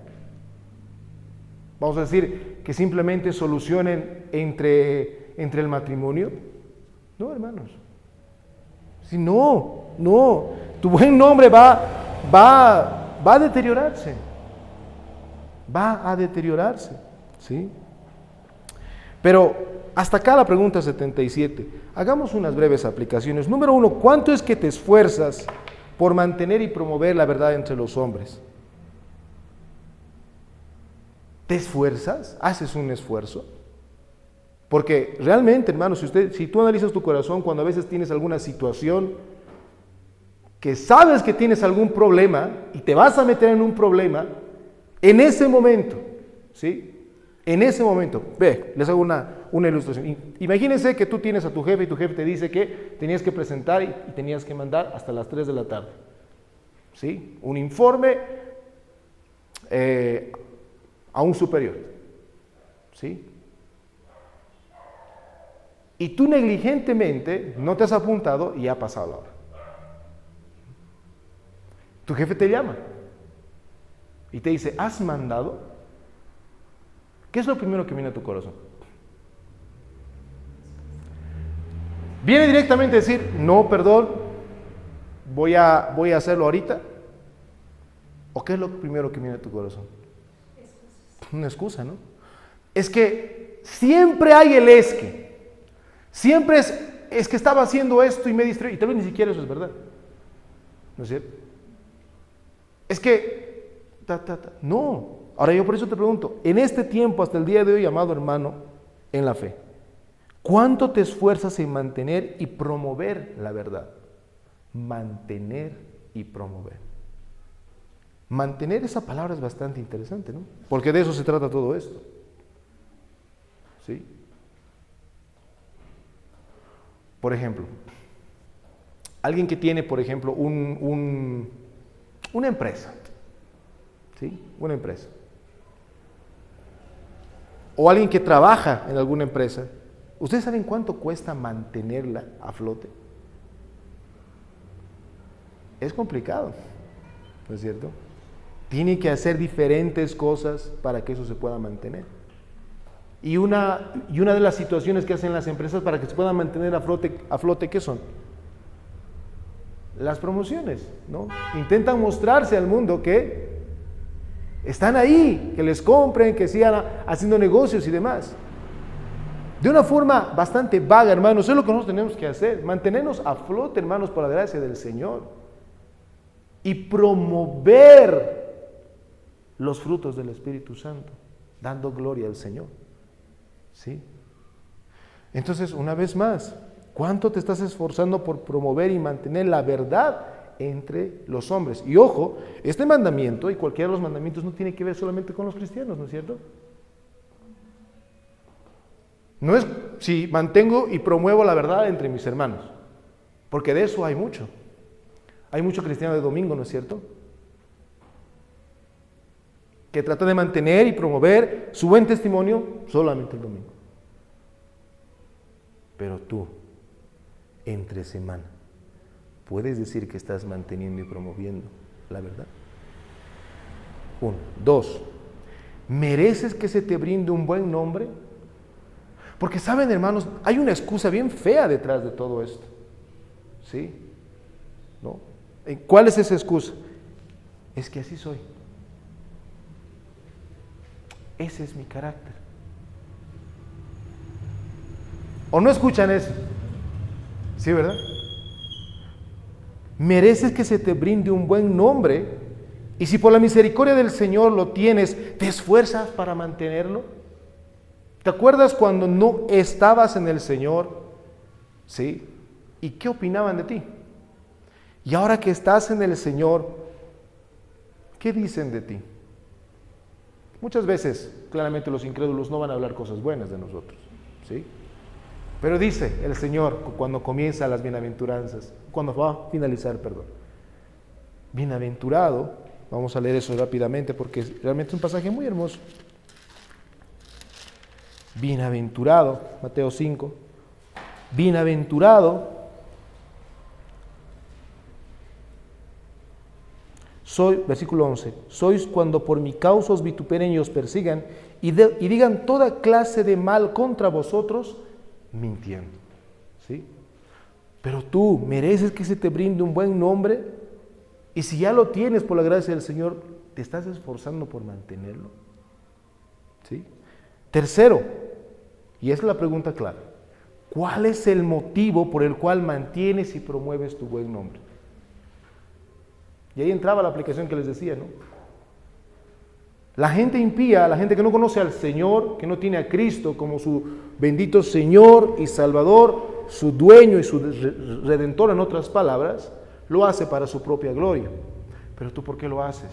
¿Vamos a decir que simplemente solucionen entre el matrimonio? No, hermanos. Si no, tu buen nombre va a deteriorarse. Va a deteriorarse, ¿sí? Pero hasta acá la pregunta 77. Hagamos unas breves aplicaciones. Número 1, ¿cuánto es que te esfuerzas por mantener y promover la verdad entre los hombres? ¿Te esfuerzas? ¿Haces un esfuerzo? Porque realmente, hermano, si tú analizas tu corazón cuando a veces tienes alguna situación que sabes que tienes algún problema y te vas a meter en un problema, en ese momento, ¿sí? En ese momento, les hago una ilustración. Imagínense que tú tienes a tu jefe y tu jefe te dice que tenías que presentar y tenías que mandar hasta las 3 de la tarde, ¿sí? Un informe a un superior, ¿sí? Y tú negligentemente no te has apuntado y ha pasado la hora. Tu jefe te llama y te dice, ¿has mandado? ¿Qué es lo primero que viene a tu corazón? ¿Viene directamente a decir, no, perdón, voy a hacerlo ahorita? ¿O qué es lo primero que viene a tu corazón? Una excusa, ¿no? Es que siempre hay el es que. Siempre es que estaba haciendo esto y me distraí. Y tal vez ni siquiera eso es verdad. ¿No es cierto? Es que... No. Ahora yo por eso te pregunto, en este tiempo hasta el día de hoy, amado hermano, en la fe, ¿cuánto te esfuerzas en mantener y promover la verdad? Mantener y promover. Mantener, esa palabra es bastante interesante, ¿no? Porque de eso se trata todo esto. ¿Sí? Por ejemplo, alguien que tiene, por ejemplo, una empresa, ¿sí? Una empresa. O alguien que trabaja en alguna empresa. ¿Ustedes saben cuánto cuesta mantenerla a flote? Es complicado, ¿no es cierto? Tiene que hacer diferentes cosas para que eso se pueda mantener. Y una de las situaciones que hacen las empresas para que se puedan mantener a flote, ¿qué son? las promociones, ¿no? Intentan mostrarse al mundo que están ahí, que les compren, que sigan haciendo negocios y demás. De una forma bastante vaga, hermanos, eso es lo que nosotros tenemos que hacer, mantenernos a flote, hermanos, por la gracia del Señor, y promover los frutos del Espíritu Santo, dando gloria al Señor, ¿sí? Entonces, una vez más, ¿cuánto te estás esforzando por promover y mantener la verdad entre los hombres? Y ojo, este mandamiento y cualquiera de los mandamientos no tiene que ver solamente con los cristianos, ¿no es cierto? No es si mantengo y promuevo la verdad entre mis hermanos, porque de eso hay mucho. Hay mucho cristiano de domingo, ¿no es cierto?, que trata de mantener y promover su buen testimonio solamente el domingo. Pero tú, entre semana, ¿puedes decir que estás manteniendo y promoviendo la verdad? 1. 2. ¿Mereces que se te brinde un buen nombre? Porque saben, hermanos, hay una excusa bien fea detrás de todo esto. ¿Sí? ¿No? ¿Cuál es esa excusa? Es que así soy. Ese es mi carácter. ¿O no escuchan eso? ¿Sí, verdad? Mereces que se te brinde un buen nombre, y si por la misericordia del Señor lo tienes, ¿te esfuerzas para mantenerlo? ¿Te acuerdas cuando no estabas en el Señor? ¿Sí? ¿Y qué opinaban de ti? Y ahora que estás en el Señor, ¿qué dicen de ti? Muchas veces, claramente los incrédulos no van a hablar cosas buenas de nosotros, ¿sí? Pero dice el Señor cuando comienza las bienaventuranzas, cuando va a finalizar, perdón. Bienaventurado, vamos a leer eso rápidamente porque realmente es un pasaje muy hermoso. Bienaventurado, Mateo 5, bienaventurado soy, versículo 11, sois cuando por mi causa os vituperen y os persigan y digan toda clase de mal contra vosotros, mintiendo, ¿sí? Pero tú mereces que se te brinde un buen nombre, y si ya lo tienes por la gracia del Señor, ¿te estás esforzando por mantenerlo? ¿Sí? Tercero, y esa es la pregunta clave, ¿cuál es el motivo por el cual mantienes y promueves tu buen nombre? Y ahí entraba la aplicación que les decía, ¿no? La gente impía, la gente que no conoce al Señor, que no tiene a Cristo como su bendito Señor y Salvador, su dueño y su redentor, en otras palabras, lo hace para su propia gloria. Pero tú, ¿por qué lo haces?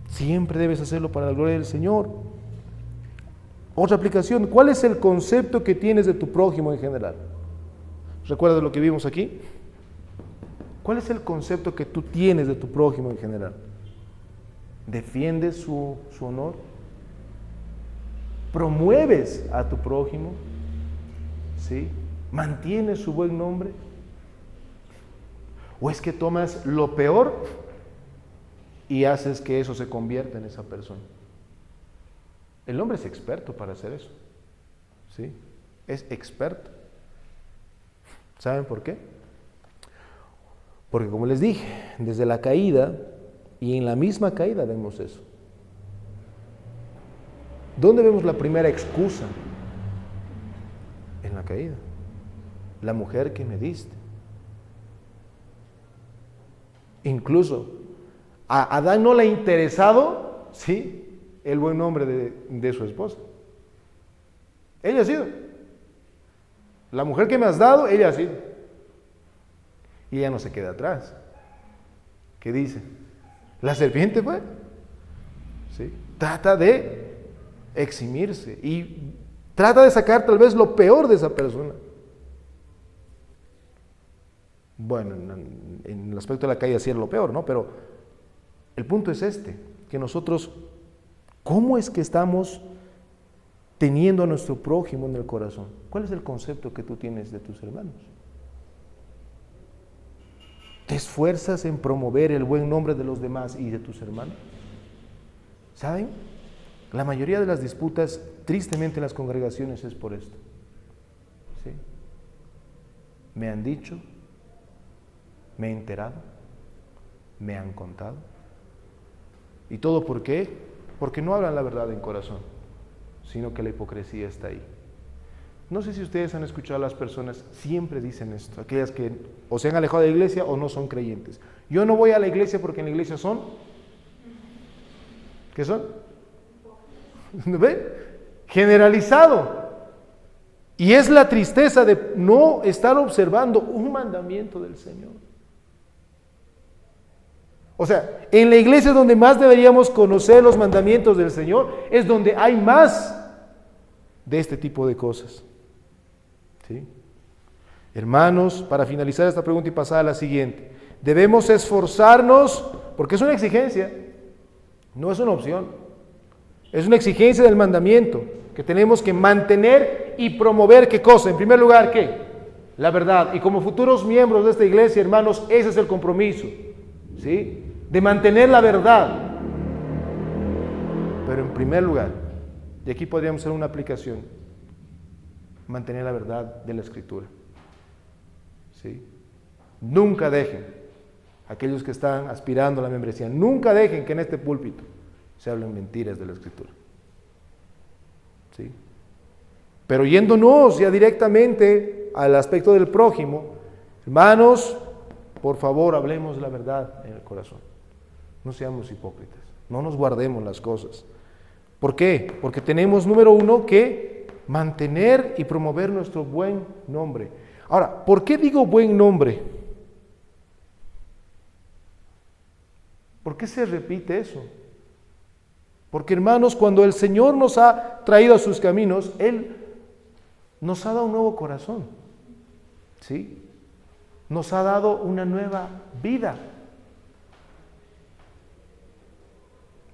Siempre debes hacerlo para la gloria del Señor. Otra aplicación, ¿cuál es el concepto que tienes de tu prójimo en general? ¿Recuerdas lo que vimos aquí? ¿Cuál es el concepto que tú tienes de tu prójimo en general? ¿Defiendes su honor? ¿Promueves a tu prójimo? ¿Sí? ¿Mantienes su buen nombre? ¿O es que tomas lo peor y haces que eso se convierta en esa persona? El hombre es experto para hacer eso, ¿sí? Es experto. ¿Saben por qué? Porque como les dije, desde la caída y en la misma caída vemos eso. ¿Dónde vemos la primera excusa? En la caída. La mujer que me diste. Incluso a Adán no le ha interesado, ¿sí?, el buen nombre de su esposa. Ella ha sido. La mujer que me has dado, ella ha sido. Y ella no se queda atrás. ¿Qué dice? La serpiente fue. ¿Sí? Trata de eximirse y trata de sacar tal vez lo peor de esa persona. Bueno, en el aspecto de la caída sí era lo peor, ¿no? Pero el punto es este, que nosotros, ¿cómo es que estamos teniendo a nuestro prójimo en el corazón? ¿Cuál es el concepto que tú tienes de tus hermanos? ¿Te esfuerzas en promover el buen nombre de los demás y de tus hermanos? ¿Saben? La mayoría de las disputas, tristemente en las congregaciones, es por esto. ¿Sí? Me han dicho, me he enterado, me han contado. ¿Y todo por qué? Porque no hablan la verdad en corazón, sino que la hipocresía está ahí. No sé si ustedes han escuchado a las personas, siempre dicen esto, aquellas que o se han alejado de la iglesia o no son creyentes. Yo no voy a la iglesia porque en la iglesia son, ¿qué son? ¿Ven? Generalizado. Y es la tristeza de no estar observando un mandamiento del Señor. O sea, en la iglesia donde más deberíamos conocer los mandamientos del Señor, es donde hay más de este tipo de cosas. ¿Sí? Hermanos, para finalizar esta pregunta y pasar a la siguiente, debemos esforzarnos, porque es una exigencia, no es una opción, es una exigencia del mandamiento, que tenemos que mantener y promover, ¿qué cosa? En primer lugar, ¿qué? La verdad. Y como futuros miembros de esta iglesia, hermanos, ese es el compromiso, ¿sí? De mantener la verdad. Pero en primer lugar, y aquí podríamos hacer una aplicación, mantener la verdad de la Escritura. ¿Sí? Nunca dejen, aquellos que están aspirando a la membresía, nunca dejen que en este púlpito se hablen mentiras de la Escritura. ¿Sí? Pero yéndonos ya directamente al aspecto del prójimo, hermanos, por favor, hablemos la verdad en el corazón. No seamos hipócritas, no nos guardemos las cosas. ¿Por qué? Porque tenemos, número uno, que mantener y promover nuestro buen nombre. Ahora, ¿por qué digo buen nombre? ¿Por qué se repite eso? Porque, hermanos, cuando el Señor nos ha traído a sus caminos, Él nos ha dado un nuevo corazón, ¿sí? Nos ha dado una nueva vida.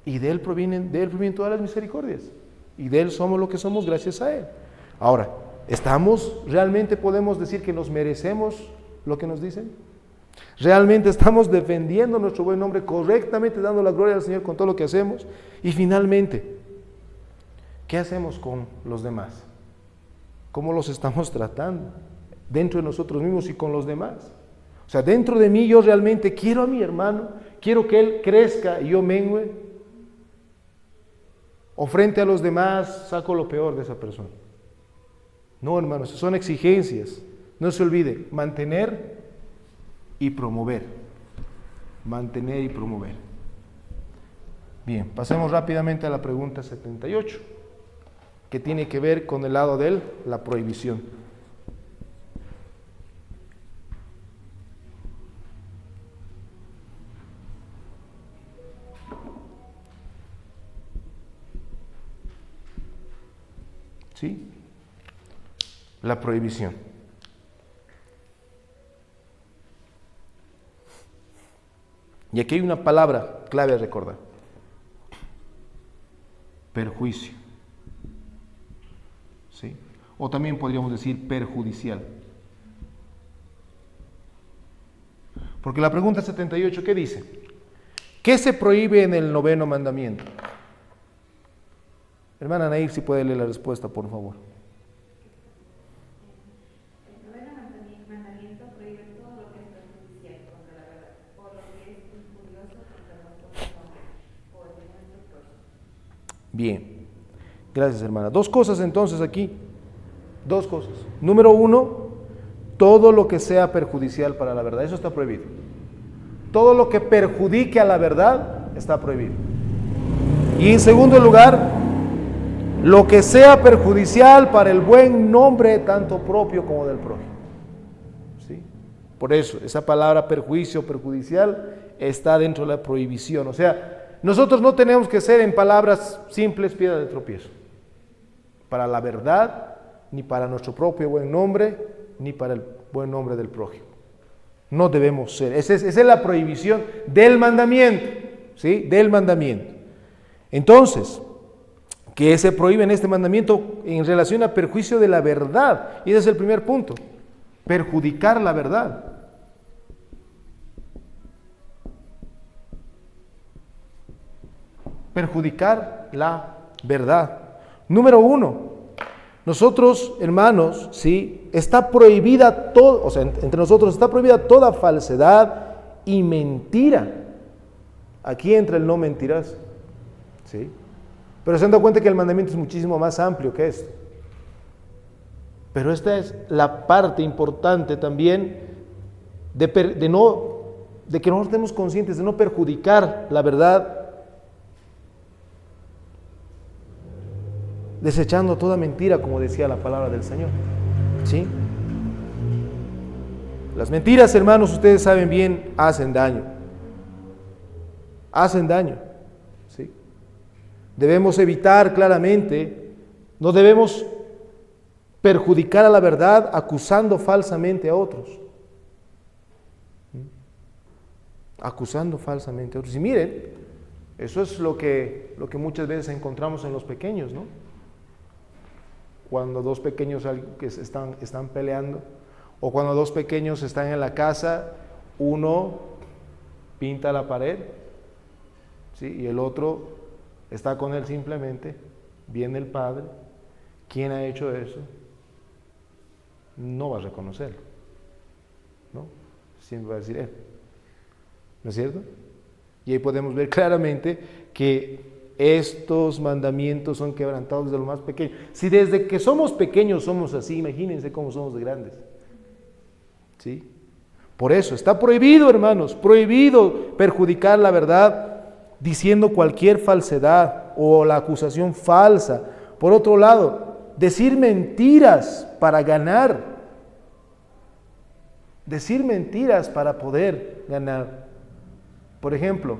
Y de Él provienen todas las misericordias. Y de Él somos lo que somos gracias a Él. Ahora, ¿realmente podemos decir que nos merecemos lo que nos dicen? ¿Realmente estamos defendiendo nuestro buen nombre correctamente, dando la gloria al Señor con todo lo que hacemos? Y finalmente, ¿qué hacemos con los demás? ¿Cómo los estamos tratando? Dentro de nosotros mismos y con los demás. O sea, dentro de mí yo realmente quiero a mi hermano, quiero que él crezca y yo mengüe. O frente a los demás saco lo peor de esa persona. No, hermanos, son exigencias. No se olvide, mantener y promover. Mantener y promover. Bien, pasemos rápidamente a la pregunta 78, que tiene que ver con el lado de la prohibición. ¿Sí? La prohibición. Y aquí hay una palabra clave a recordar. Perjuicio. ¿Sí? O también podríamos decir perjudicial. Porque la pregunta 78, ¿qué dice? ¿Qué se prohíbe en el 9º mandamiento? Hermana Nair, si puede leer la respuesta, por favor. El 9º mandamiento prohíbe todo lo que es perjudicial contra la verdad, o lo que es injurioso contra nuestro nombre, o el de nuestro prójimo. Bien, gracias, hermana. Dos cosas entonces aquí. Dos cosas. Número uno, todo lo que sea perjudicial para la verdad, eso está prohibido. Todo lo que perjudique a la verdad está prohibido. Y en segundo lugar, lo que sea perjudicial para el buen nombre tanto propio como del prójimo. ¿Sí? Por eso, esa palabra perjuicio, perjudicial, está dentro de la prohibición. O sea, nosotros no tenemos que ser en palabras simples piedra de tropiezo. Para la verdad, ni para nuestro propio buen nombre, ni para el buen nombre del prójimo. No debemos ser. Esa es la prohibición del mandamiento. ¿Sí? Del mandamiento. Entonces, ¿qué se prohíbe en este mandamiento en relación a perjuicio de la verdad? Y ese es el primer punto. Perjudicar la verdad. Perjudicar la verdad. Número uno, Nosotros, hermanos, ¿sí? Está prohibida todo, o sea, entre nosotros está prohibida toda falsedad y mentira. Aquí entra el no mentirás, ¿sí? Pero se han dado cuenta que el mandamiento es muchísimo más amplio que esto. Pero esta es la parte importante también de que no estemos conscientes, de no perjudicar la verdad, desechando toda mentira, como decía la palabra del Señor. ¿Sí? Las mentiras, hermanos, ustedes saben bien, hacen daño. Hacen daño. ¿Sí? Debemos evitar claramente, no debemos perjudicar a la verdad acusando falsamente a otros. Acusando falsamente a otros. Y miren, eso es lo que muchas veces encontramos en los pequeños, ¿no? Cuando dos pequeños que están peleando, o cuando dos pequeños están en la casa, uno pinta la pared, ¿sí? Y el otro está con él simplemente, viene el padre, ¿quién ha hecho eso? No va a reconocerlo, ¿no? Siempre va a decir él, ¿no es cierto? Y ahí podemos ver claramente que estos mandamientos son quebrantados desde lo más pequeño. Si desde que somos pequeños somos así, imagínense cómo somos de grandes. ¿Sí? Por eso está prohibido, hermanos, prohibido perjudicar la verdad diciendo cualquier falsedad o la acusación falsa. Por otro lado, decir mentiras para ganar. Decir mentiras para poder ganar. Por ejemplo,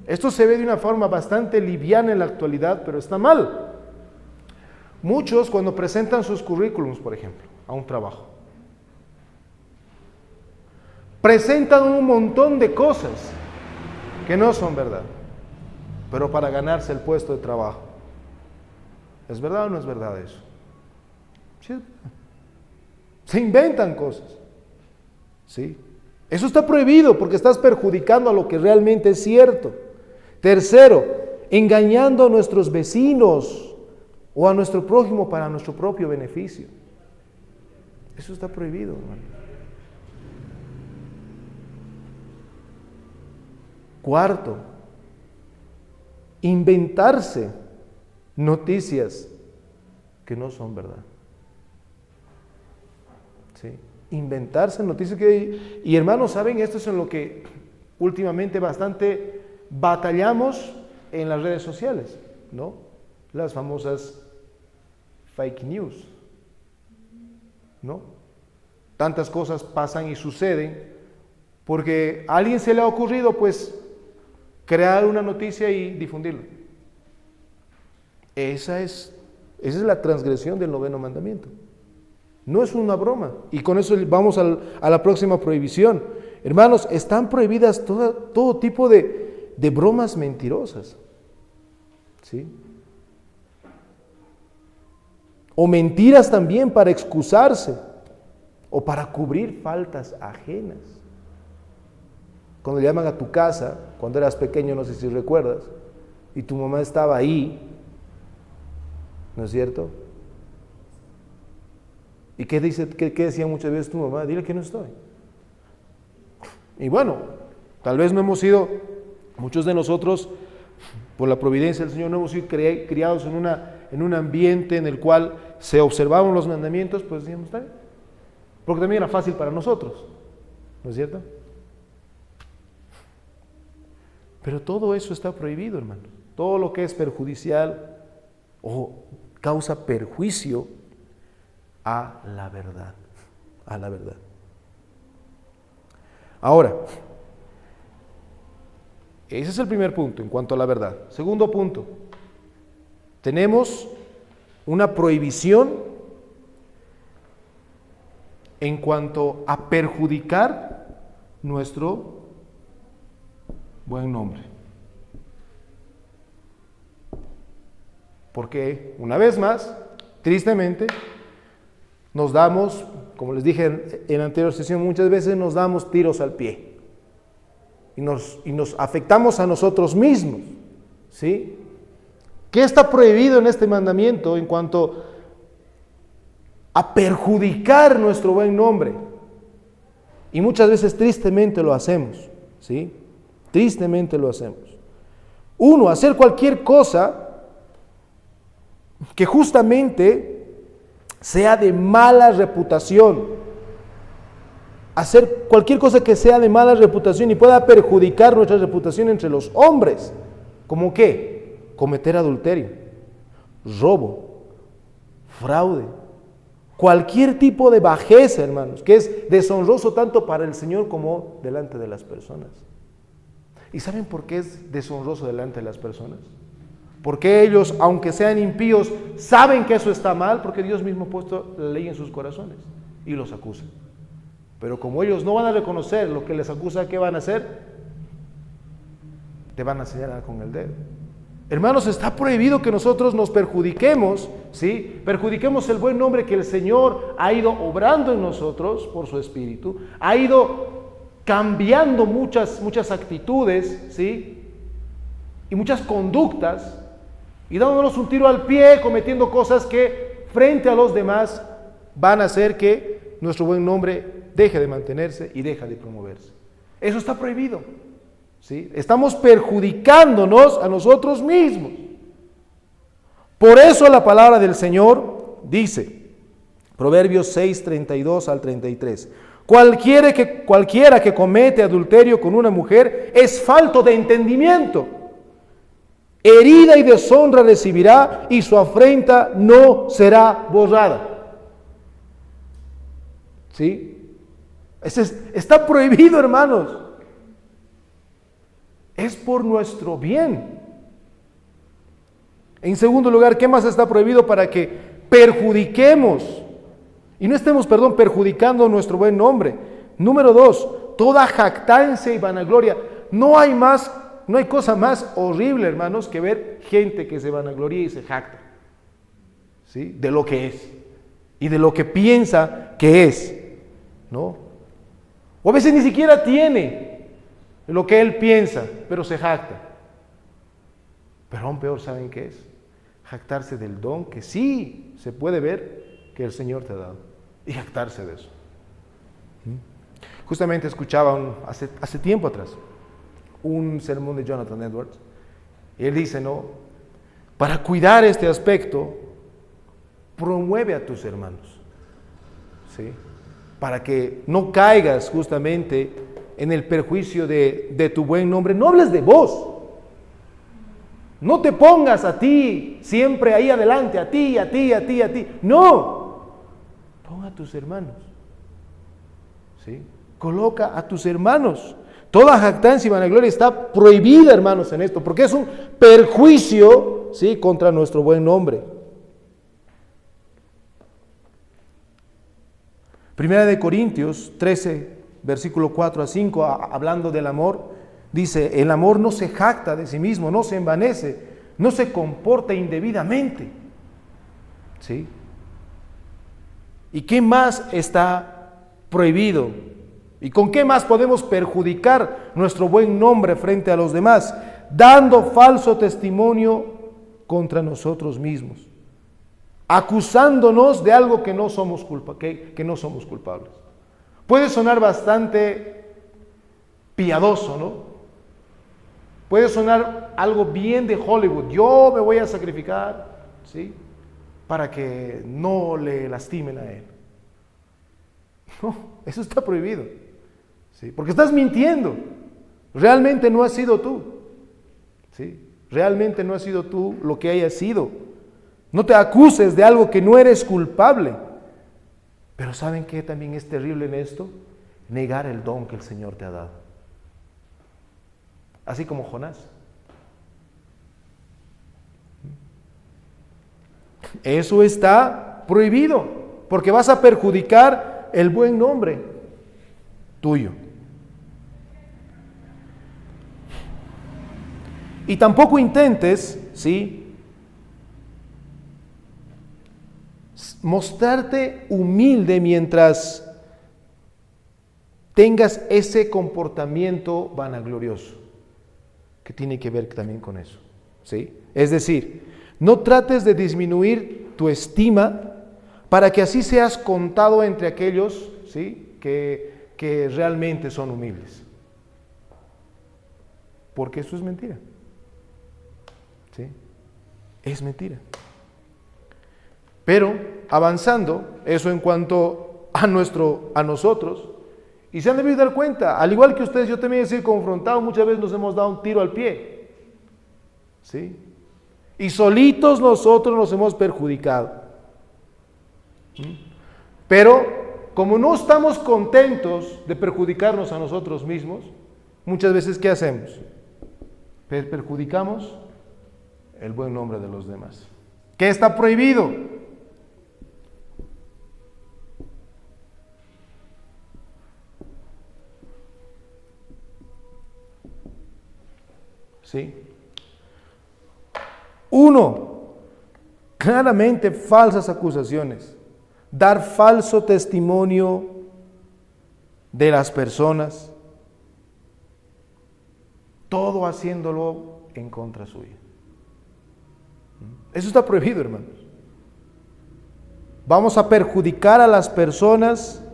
esto se ve de una forma bastante liviana en la actualidad, pero está mal. Muchos cuando presentan sus currículums, por ejemplo, a un trabajo, presentan un montón de cosas que no son verdad, pero para ganarse el puesto de trabajo. ¿Es verdad o no es verdad eso? ¿Sí? Se inventan cosas. ¿Sí? Eso está prohibido porque estás perjudicando a lo que realmente es cierto. Tercero, engañando a nuestros vecinos o a nuestro prójimo para nuestro propio beneficio. Eso está prohibido, hermano. Cuarto, inventarse noticias que no son verdad. ¿Sí? Inventarse noticias que... Y hermanos, ¿saben? Esto es en lo que últimamente bastante batallamos en las redes sociales, ¿no? Las famosas fake news, ¿no? Tantas cosas pasan y suceden porque a alguien se le ha ocurrido, pues, crear una noticia y difundirla. Esa es la transgresión del 9º mandamiento. No es una broma. Y con eso vamos a la próxima prohibición. Hermanos, están prohibidas todo tipo de bromas mentirosas. ¿Sí? O mentiras también para excusarse o para cubrir faltas ajenas. Cuando llaman a tu casa, cuando eras pequeño, no sé si recuerdas, y tu mamá estaba ahí, ¿no es cierto? ¿Y qué decía muchas veces tu mamá? Dile que no estoy. Y bueno, tal vez no hemos sido, muchos de nosotros, por la providencia del Señor, no hemos sido criados en un ambiente en el cual se observaban los mandamientos, pues decíamos, está bien. Porque también era fácil para nosotros, ¿no es cierto? Pero todo eso está prohibido, hermanos. Todo lo que es perjudicial o causa perjuicio a la verdad. A la verdad. Ahora, ese es el primer punto en cuanto a la verdad. Segundo punto, tenemos una prohibición en cuanto a perjudicar nuestro buen nombre. Porque, una vez más, tristemente, nos damos, como les dije en la anterior sesión, muchas veces nos damos tiros al pie. Y nos afectamos a nosotros mismos. ¿Sí? ¿Qué está prohibido en este mandamiento en cuanto a perjudicar nuestro buen nombre. Y muchas veces tristemente lo hacemos, ¿sí? Tristemente lo hacemos. Uno, hacer cualquier cosa que justamente sea de mala reputación. Hacer cualquier cosa que sea de mala reputación y pueda perjudicar nuestra reputación entre los hombres. ¿Cómo qué? Cometer adulterio, robo, fraude, cualquier tipo de bajeza, hermanos, que es deshonroso tanto para el Señor como delante de las personas. ¿Y saben por qué es deshonroso delante de las personas? Porque ellos, aunque sean impíos, saben que eso está mal, porque Dios mismo ha puesto la ley en sus corazones y los acusa. Pero como ellos no van a reconocer lo que les acusa, ¿qué van a hacer? Te van a señalar con el dedo. Hermanos, está prohibido que nosotros nos perjudiquemos, ¿sí? Perjudiquemos el buen nombre que el Señor ha ido obrando en nosotros por su Espíritu, ha ido cambiando muchas actitudes, ¿sí? Y muchas conductas, y dándonos un tiro al pie, cometiendo cosas que frente a los demás van a hacer que nuestro buen nombre deje de mantenerse y deje de promoverse. Eso está prohibido, ¿sí? Estamos perjudicándonos a nosotros mismos. Por eso la palabra del Señor dice, Proverbios 6, 32 al 33, cualquiera que comete adulterio con una mujer es falto de entendimiento. Herida y deshonra recibirá y su afrenta no será borrada. ¿Sí? Está prohibido, hermanos. Es por nuestro bien. En segundo lugar, ¿qué más está prohibido para que perjudiquemos y no estemos, perjudicando nuestro buen nombre? Número 2, toda jactancia y vanagloria. No hay cosa más horrible, hermanos, que ver gente que se vanagloria y se jacta, ¿sí? De lo que es y de lo que piensa que es, ¿no? O a veces ni siquiera tiene lo que él piensa, pero se jacta. Pero aún peor, ¿saben qué es? Jactarse del don que sí se puede ver que el Señor te ha dado y jactarse de eso. Justamente escuchaba hace tiempo atrás un sermón de Jonathan Edwards, y él dice, ¿no? Para cuidar este aspecto, promueve a tus hermanos, ¿sí? Para que no caigas justamente en el perjuicio de tu buen nombre. No hables de vos, no te pongas a ti siempre ahí adelante, a ti, no, ponga a tus hermanos, ¿sí? Coloca a tus hermanos. Toda jactancia y vanagloria está prohibida, hermanos, en esto, porque es un perjuicio, ¿sí?, contra nuestro buen nombre. Primera de Corintios 13, versículo 4 a 5, hablando del amor, dice, el amor no se jacta de sí mismo, no se envanece, no se comporta indebidamente. ¿Sí? ¿Y qué más está prohibido? ¿Y con qué más podemos perjudicar nuestro buen nombre frente a los demás? Dando falso testimonio contra nosotros mismos, acusándonos de algo que no somos culpables. Puede sonar bastante piadoso, ¿no? Puede sonar algo bien de Hollywood. Yo me voy a sacrificar, ¿sí?, para que no le lastimen a él. No, eso está prohibido. ¿Sí? Porque estás mintiendo. Realmente no has sido tú. ¿Sí? Realmente no has sido tú lo que hayas sido. No te acuses de algo que no eres culpable. Pero ¿saben qué también es terrible en esto? Negar el don que el Señor te ha dado. Así como Jonás. Eso está prohibido, porque vas a perjudicar el buen nombre tuyo. Y tampoco intentes, ¿sí?, mostrarte humilde mientras tengas ese comportamiento vanaglorioso, que tiene que ver también con eso, ¿sí? Es decir, no trates de disminuir tu estima para que así seas contado entre aquellos, ¿sí?, que realmente son humildes. Porque eso es mentira. ¿Sí? Es mentira. Pero avanzando, eso en cuanto a nosotros, y se han debido dar cuenta, al igual que ustedes, yo también he sido confrontado, muchas veces nos hemos dado un tiro al pie. ¿Sí? Y solitos nosotros nos hemos perjudicado. Pero como no estamos contentos de perjudicarnos a nosotros mismos, muchas veces ¿qué hacemos? Perjudicamos el buen nombre de los demás. ¿Qué está prohibido? ¿Sí? 1, claramente falsas acusaciones, dar falso testimonio de las personas, todo haciéndolo en contra suya. Eso está prohibido, hermanos. ¿Vamos a perjudicar a las personas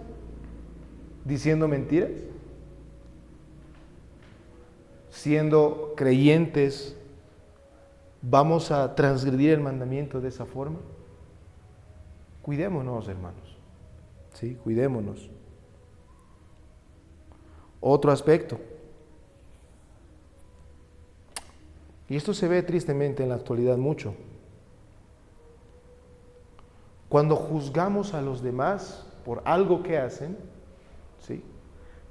diciendo mentiras? Siendo creyentes, ¿vamos a transgredir el mandamiento de esa forma? Cuidémonos, hermanos. Sí, cuidémonos. Otro aspecto. Y esto se ve tristemente en la actualidad mucho. Cuando juzgamos a los demás por algo que hacen, ¿sí?,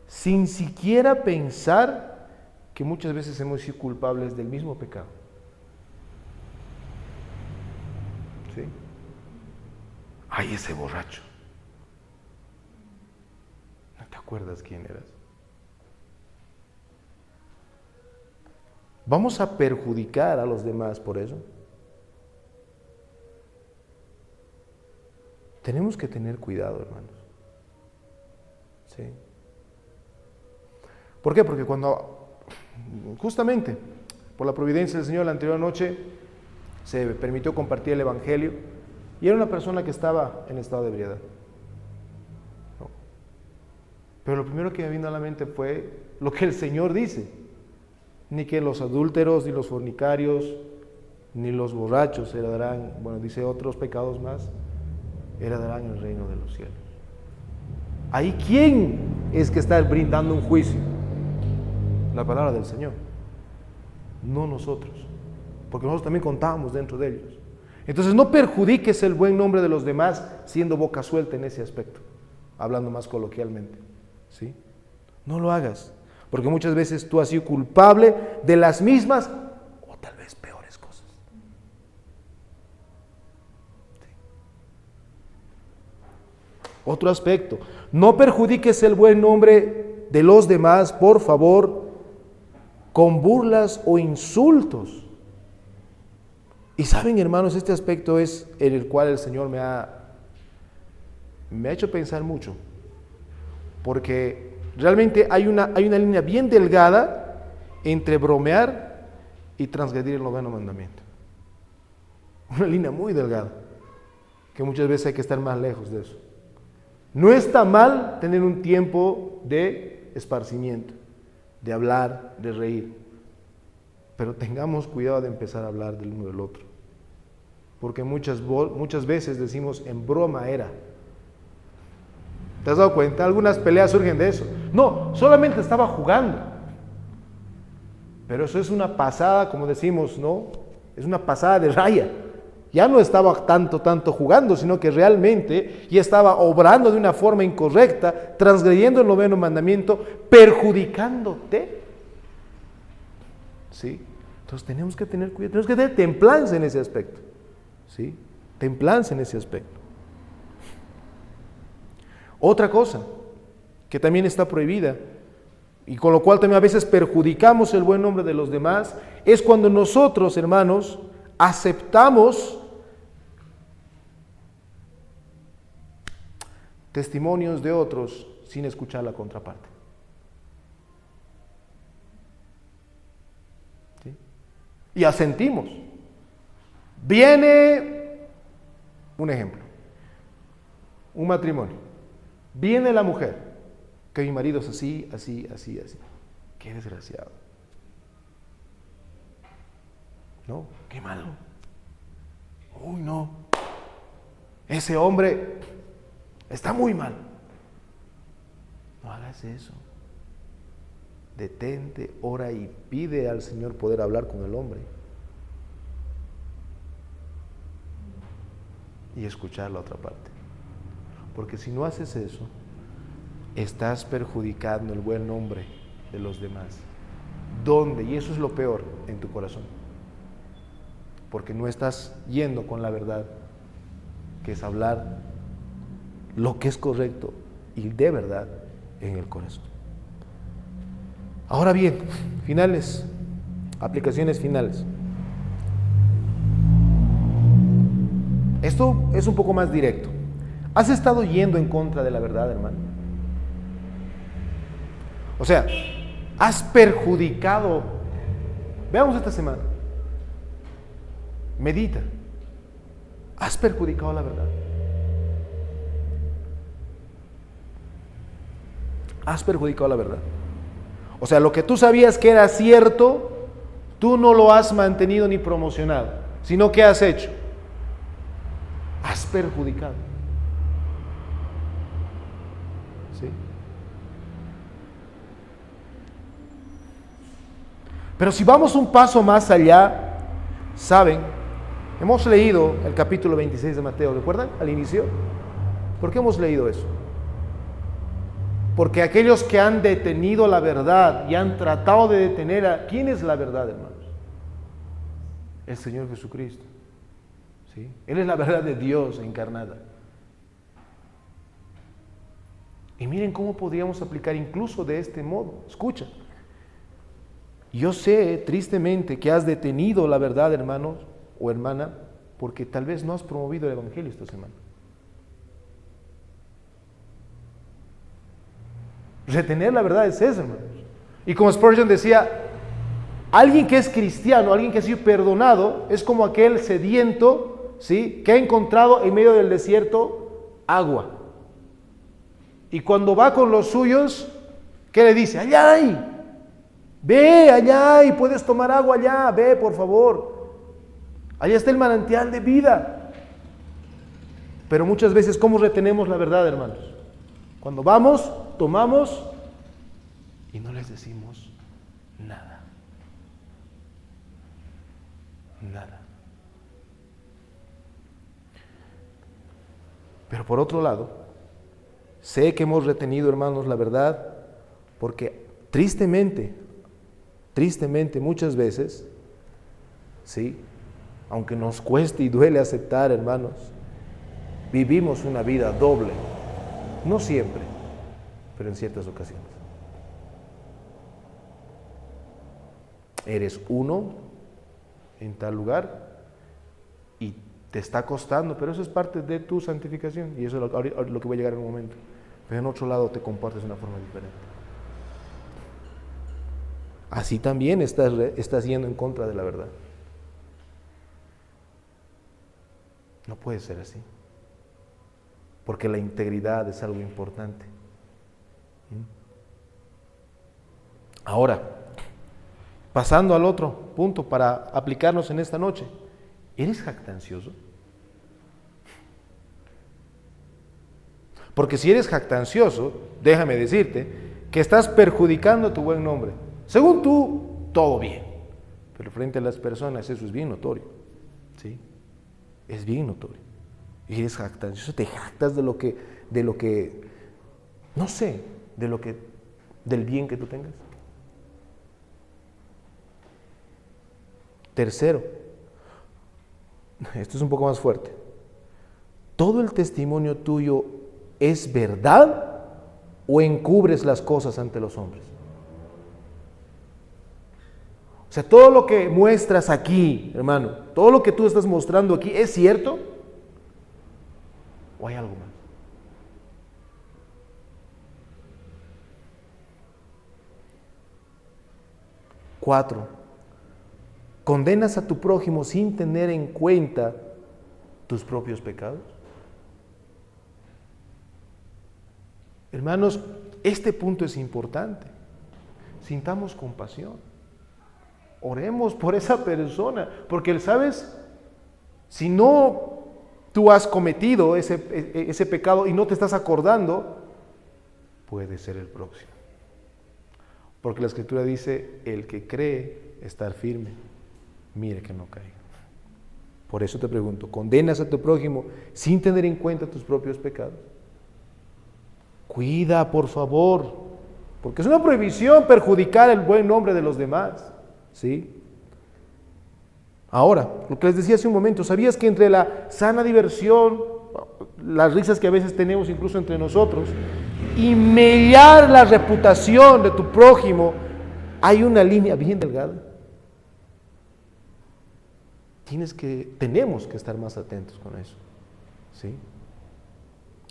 sin siquiera pensar que muchas veces hemos sido culpables del mismo pecado. ¿Sí? Ay, ese borracho. ¿No te acuerdas quién eras? ¿Vamos a perjudicar a los demás por eso? Tenemos que tener cuidado, hermanos. ¿Sí? ¿Por qué? Porque justamente, por la providencia del Señor, la anterior noche se permitió compartir el Evangelio y era una persona que estaba en estado de ebriedad. ¿No? Pero lo primero que me vino a la mente fue lo que el Señor dice: ni que los adúlteros, ni los fornicarios, ni los borrachos heredarán, bueno, dice otros pecados más, heredarán el reino de los cielos. Ahí, ¿quién es que está brindando un juicio? La palabra del Señor, no nosotros, porque nosotros también contábamos dentro de ellos. Entonces no perjudiques el buen nombre de los demás siendo boca suelta en ese aspecto, hablando más coloquialmente, ¿sí? No lo hagas, porque muchas veces tú has sido culpable de las mismas o tal vez peores cosas. ¿Sí? Otro aspecto, no perjudiques el buen nombre de los demás, por favor, con burlas o insultos. Y saben, hermanos, este aspecto es en el cual el Señor me ha hecho pensar mucho, porque realmente hay una línea bien delgada entre bromear y transgredir el 9º mandamiento. Una línea muy delgada, que muchas veces hay que estar más lejos de eso. No está mal tener un tiempo de esparcimiento, de hablar, de reír, pero tengamos cuidado de empezar a hablar del uno del otro, porque muchas veces decimos en broma era. ¿Te has dado cuenta? Algunas peleas surgen de eso. No, solamente estaba jugando, pero eso es una pasada, como decimos, ¿no? Es una pasada de raya. Ya no estaba tanto jugando, sino que realmente ya estaba obrando de una forma incorrecta, transgrediendo el 9º mandamiento, perjudicándote. ¿Sí? Entonces tenemos que tener cuidado, tenemos que tener templanza en ese aspecto. ¿Sí? Templanza en ese aspecto. Otra cosa que también está prohibida y con lo cual también a veces perjudicamos el buen nombre de los demás es cuando nosotros, hermanos, aceptamos testimonios de otros sin escuchar la contraparte. ¿Sí? Y asentimos. Viene un ejemplo. un matrimonio. Viene la mujer, que mi marido es así, así, así, así. Qué desgraciado. No, qué malo. Uy, no. Ese hombre está muy mal. No hagas eso. Detente, ora y pide al Señor poder hablar con el hombre. Y escuchar la otra parte. Porque si no haces eso, estás perjudicando el buen nombre de los demás. ¿Dónde? Y eso es lo peor en tu corazón. Porque no estás yendo con la verdad, que es hablar lo que es correcto y de verdad en el corazón. Ahora bien, finales, aplicaciones finales. Esto es un poco más directo. ¿Has estado yendo en contra de la verdad, hermano? O sea, has perjudicado. Veamos esta semana. Medita. ¿Has perjudicado la verdad? ¿Has perjudicado la verdad? O sea, lo que tú sabías que era cierto, tú no lo has mantenido ni promocionado, sino que has hecho. Has perjudicado. ¿Sí? Pero si vamos un paso más allá, ¿saben? Hemos leído el capítulo 26 de Mateo, ¿recuerdan? Al inicio. ¿Por qué hemos leído eso? Porque aquellos que han detenido la verdad y han tratado de detener a... ¿Quién es la verdad, hermanos? El Señor Jesucristo. ¿Sí? Él es la verdad de Dios encarnada. Y miren cómo podríamos aplicar incluso de este modo. Escucha. Yo sé, tristemente, que has detenido la verdad, hermanos o hermana, porque tal vez no has promovido el Evangelio esta semana. Retener la verdad es eso, hermanos. Y como Spurgeon decía, alguien que es cristiano, alguien que ha sido perdonado, es como aquel sediento, ¿sí?, que ha encontrado en medio del desierto agua. Y cuando va con los suyos, ¿qué le dice? Allá hay. Ve allá y puedes tomar agua allá. Ve, por favor. Allá está el manantial de vida. Pero muchas veces, ¿cómo retenemos la verdad, hermanos? Cuando vamos, tomamos y no les decimos nada. Nada. Pero por otro lado, sé que hemos retenido, hermanos, la verdad, porque tristemente, muchas veces, sí, aunque nos cueste y duele aceptar, hermanos, vivimos una vida doble. No siempre, pero en ciertas ocasiones. Eres uno en tal lugar y te está costando, pero eso es parte de tu santificación y eso es lo que voy a llegar en un momento. Pero en otro lado te comportas de una forma diferente. Así también estás yendo en contra de la verdad. No puede ser así. Porque la integridad es algo importante. Ahora, pasando al otro punto para aplicarnos en esta noche. ¿Eres jactancioso? Porque si eres jactancioso, déjame decirte que estás perjudicando tu buen nombre. Según tú, todo bien. Pero frente a las personas eso es bien notorio. ¿Sí? Es bien notorio. Y eres jactancioso, te jactas de lo que, no sé, del bien que tú tengas. Tercero, esto es un poco más fuerte. ¿Todo el testimonio tuyo es verdad o encubres las cosas ante los hombres? O sea, todo lo que muestras aquí, hermano, todo lo que tú estás mostrando aquí, ¿es cierto? ¿O hay algo más? Cuatro, ¿condenas a tu prójimo sin tener en cuenta tus propios pecados? Hermanos, este punto es importante. Sintamos compasión. Oremos por esa persona, porque, ¿sabes? Si no tú has cometido ese pecado y no te estás acordando, puede ser el próximo. Porque la Escritura dice, el que cree estar firme, mire que no caiga. Por eso te pregunto, ¿condenas a tu prójimo sin tener en cuenta tus propios pecados? Cuida, por favor, porque es una prohibición perjudicar el buen nombre de los demás, ¿sí? Ahora, lo que les decía hace un momento, ¿sabías que entre la sana diversión, las risas que a veces tenemos incluso entre nosotros, y mellar la reputación de tu prójimo, hay una línea bien delgada? Tenemos que estar más atentos con eso, ¿sí?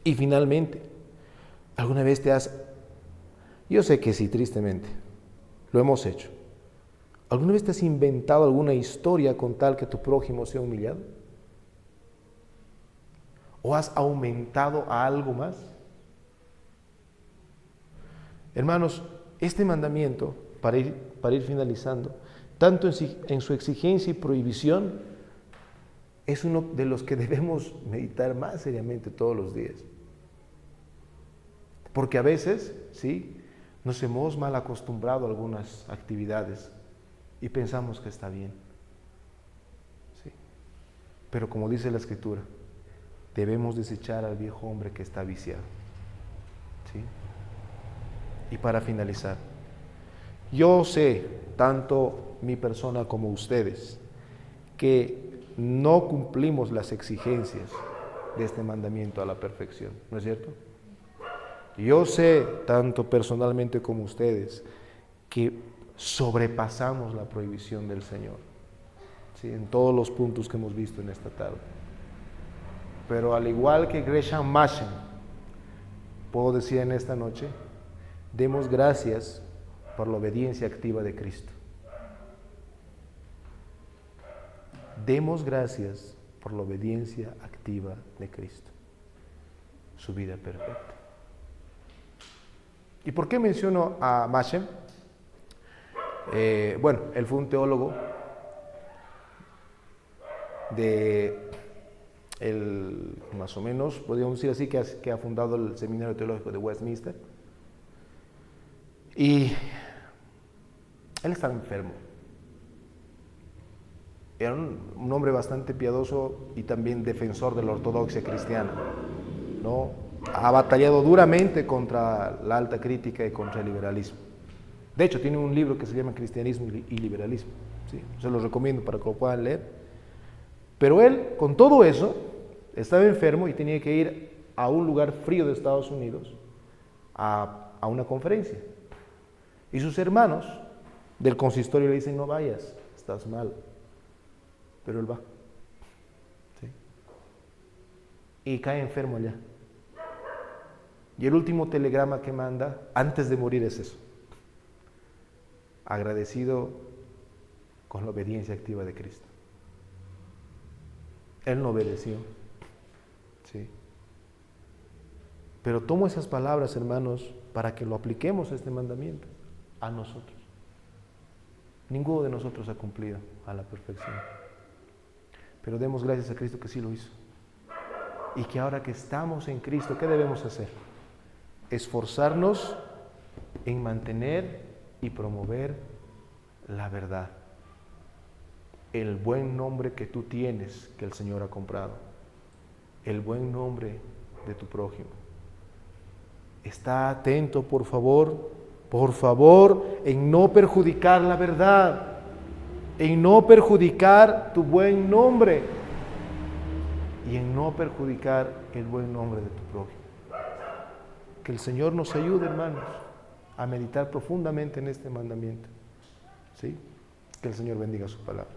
Y finalmente, ¿alguna vez yo sé que sí, tristemente, lo hemos hecho, ¿alguna vez te has inventado alguna historia con tal que tu prójimo sea humillado? ¿O has aumentado a algo más? Hermanos, este mandamiento, para ir finalizando, tanto en su exigencia y prohibición, es uno de los que debemos meditar más seriamente todos los días. Porque a veces, sí, nos hemos mal acostumbrado a algunas actividades y pensamos que está bien. ¿Sí? Pero como dice la Escritura, debemos desechar al viejo hombre que está viciado. ¿Sí? Y para finalizar, yo sé, tanto mi persona como ustedes, que no cumplimos las exigencias de este mandamiento a la perfección, ¿no es cierto? Yo sé, tanto personalmente como ustedes, que sobrepasamos la prohibición del Señor, ¿sí? En todos los puntos que hemos visto en esta tarde. Pero al igual que Gresham Machen, puedo decir en esta noche, demos gracias por la obediencia activa de Cristo. Demos gracias por la obediencia activa de Cristo. Su vida perfecta. ¿Y por qué menciono a Machen? Bueno, él fue un teólogo más o menos, podríamos decir así, que ha fundado el Seminario Teológico de Westminster. Y él estaba enfermo. Era un hombre bastante piadoso y también defensor de la ortodoxia cristiana, ¿no? Ha batallado duramente contra la alta crítica y contra el liberalismo. De hecho, tiene un libro que se llama Cristianismo y Liberalismo, ¿sí? Se los recomiendo para que lo puedan leer. Pero él, con todo eso, estaba enfermo y tenía que ir a un lugar frío de Estados Unidos a una conferencia. Y sus hermanos del consistorio le dicen, no vayas, estás mal. Pero él va. ¿Sí? Y cae enfermo allá. Y el último telegrama que manda antes de morir es eso. Agradecido con la obediencia activa de Cristo. Él no obedeció. ¿Sí? Pero tomo esas palabras, hermanos, para que lo apliquemos a este mandamiento, a nosotros. Ninguno de nosotros ha cumplido a la perfección. Pero demos gracias a Cristo que sí lo hizo. Y que ahora que estamos en Cristo, ¿qué debemos hacer? Esforzarnos en mantener y promover la verdad. El buen nombre que tú tienes, que el Señor ha comprado. El buen nombre de tu prójimo. Está atento, por favor, en no perjudicar la verdad, en no perjudicar tu buen nombre y en no perjudicar el buen nombre de tu prójimo. Que el Señor nos ayude, hermanos, a meditar profundamente en este mandamiento. ¿Sí? Que el Señor bendiga su palabra.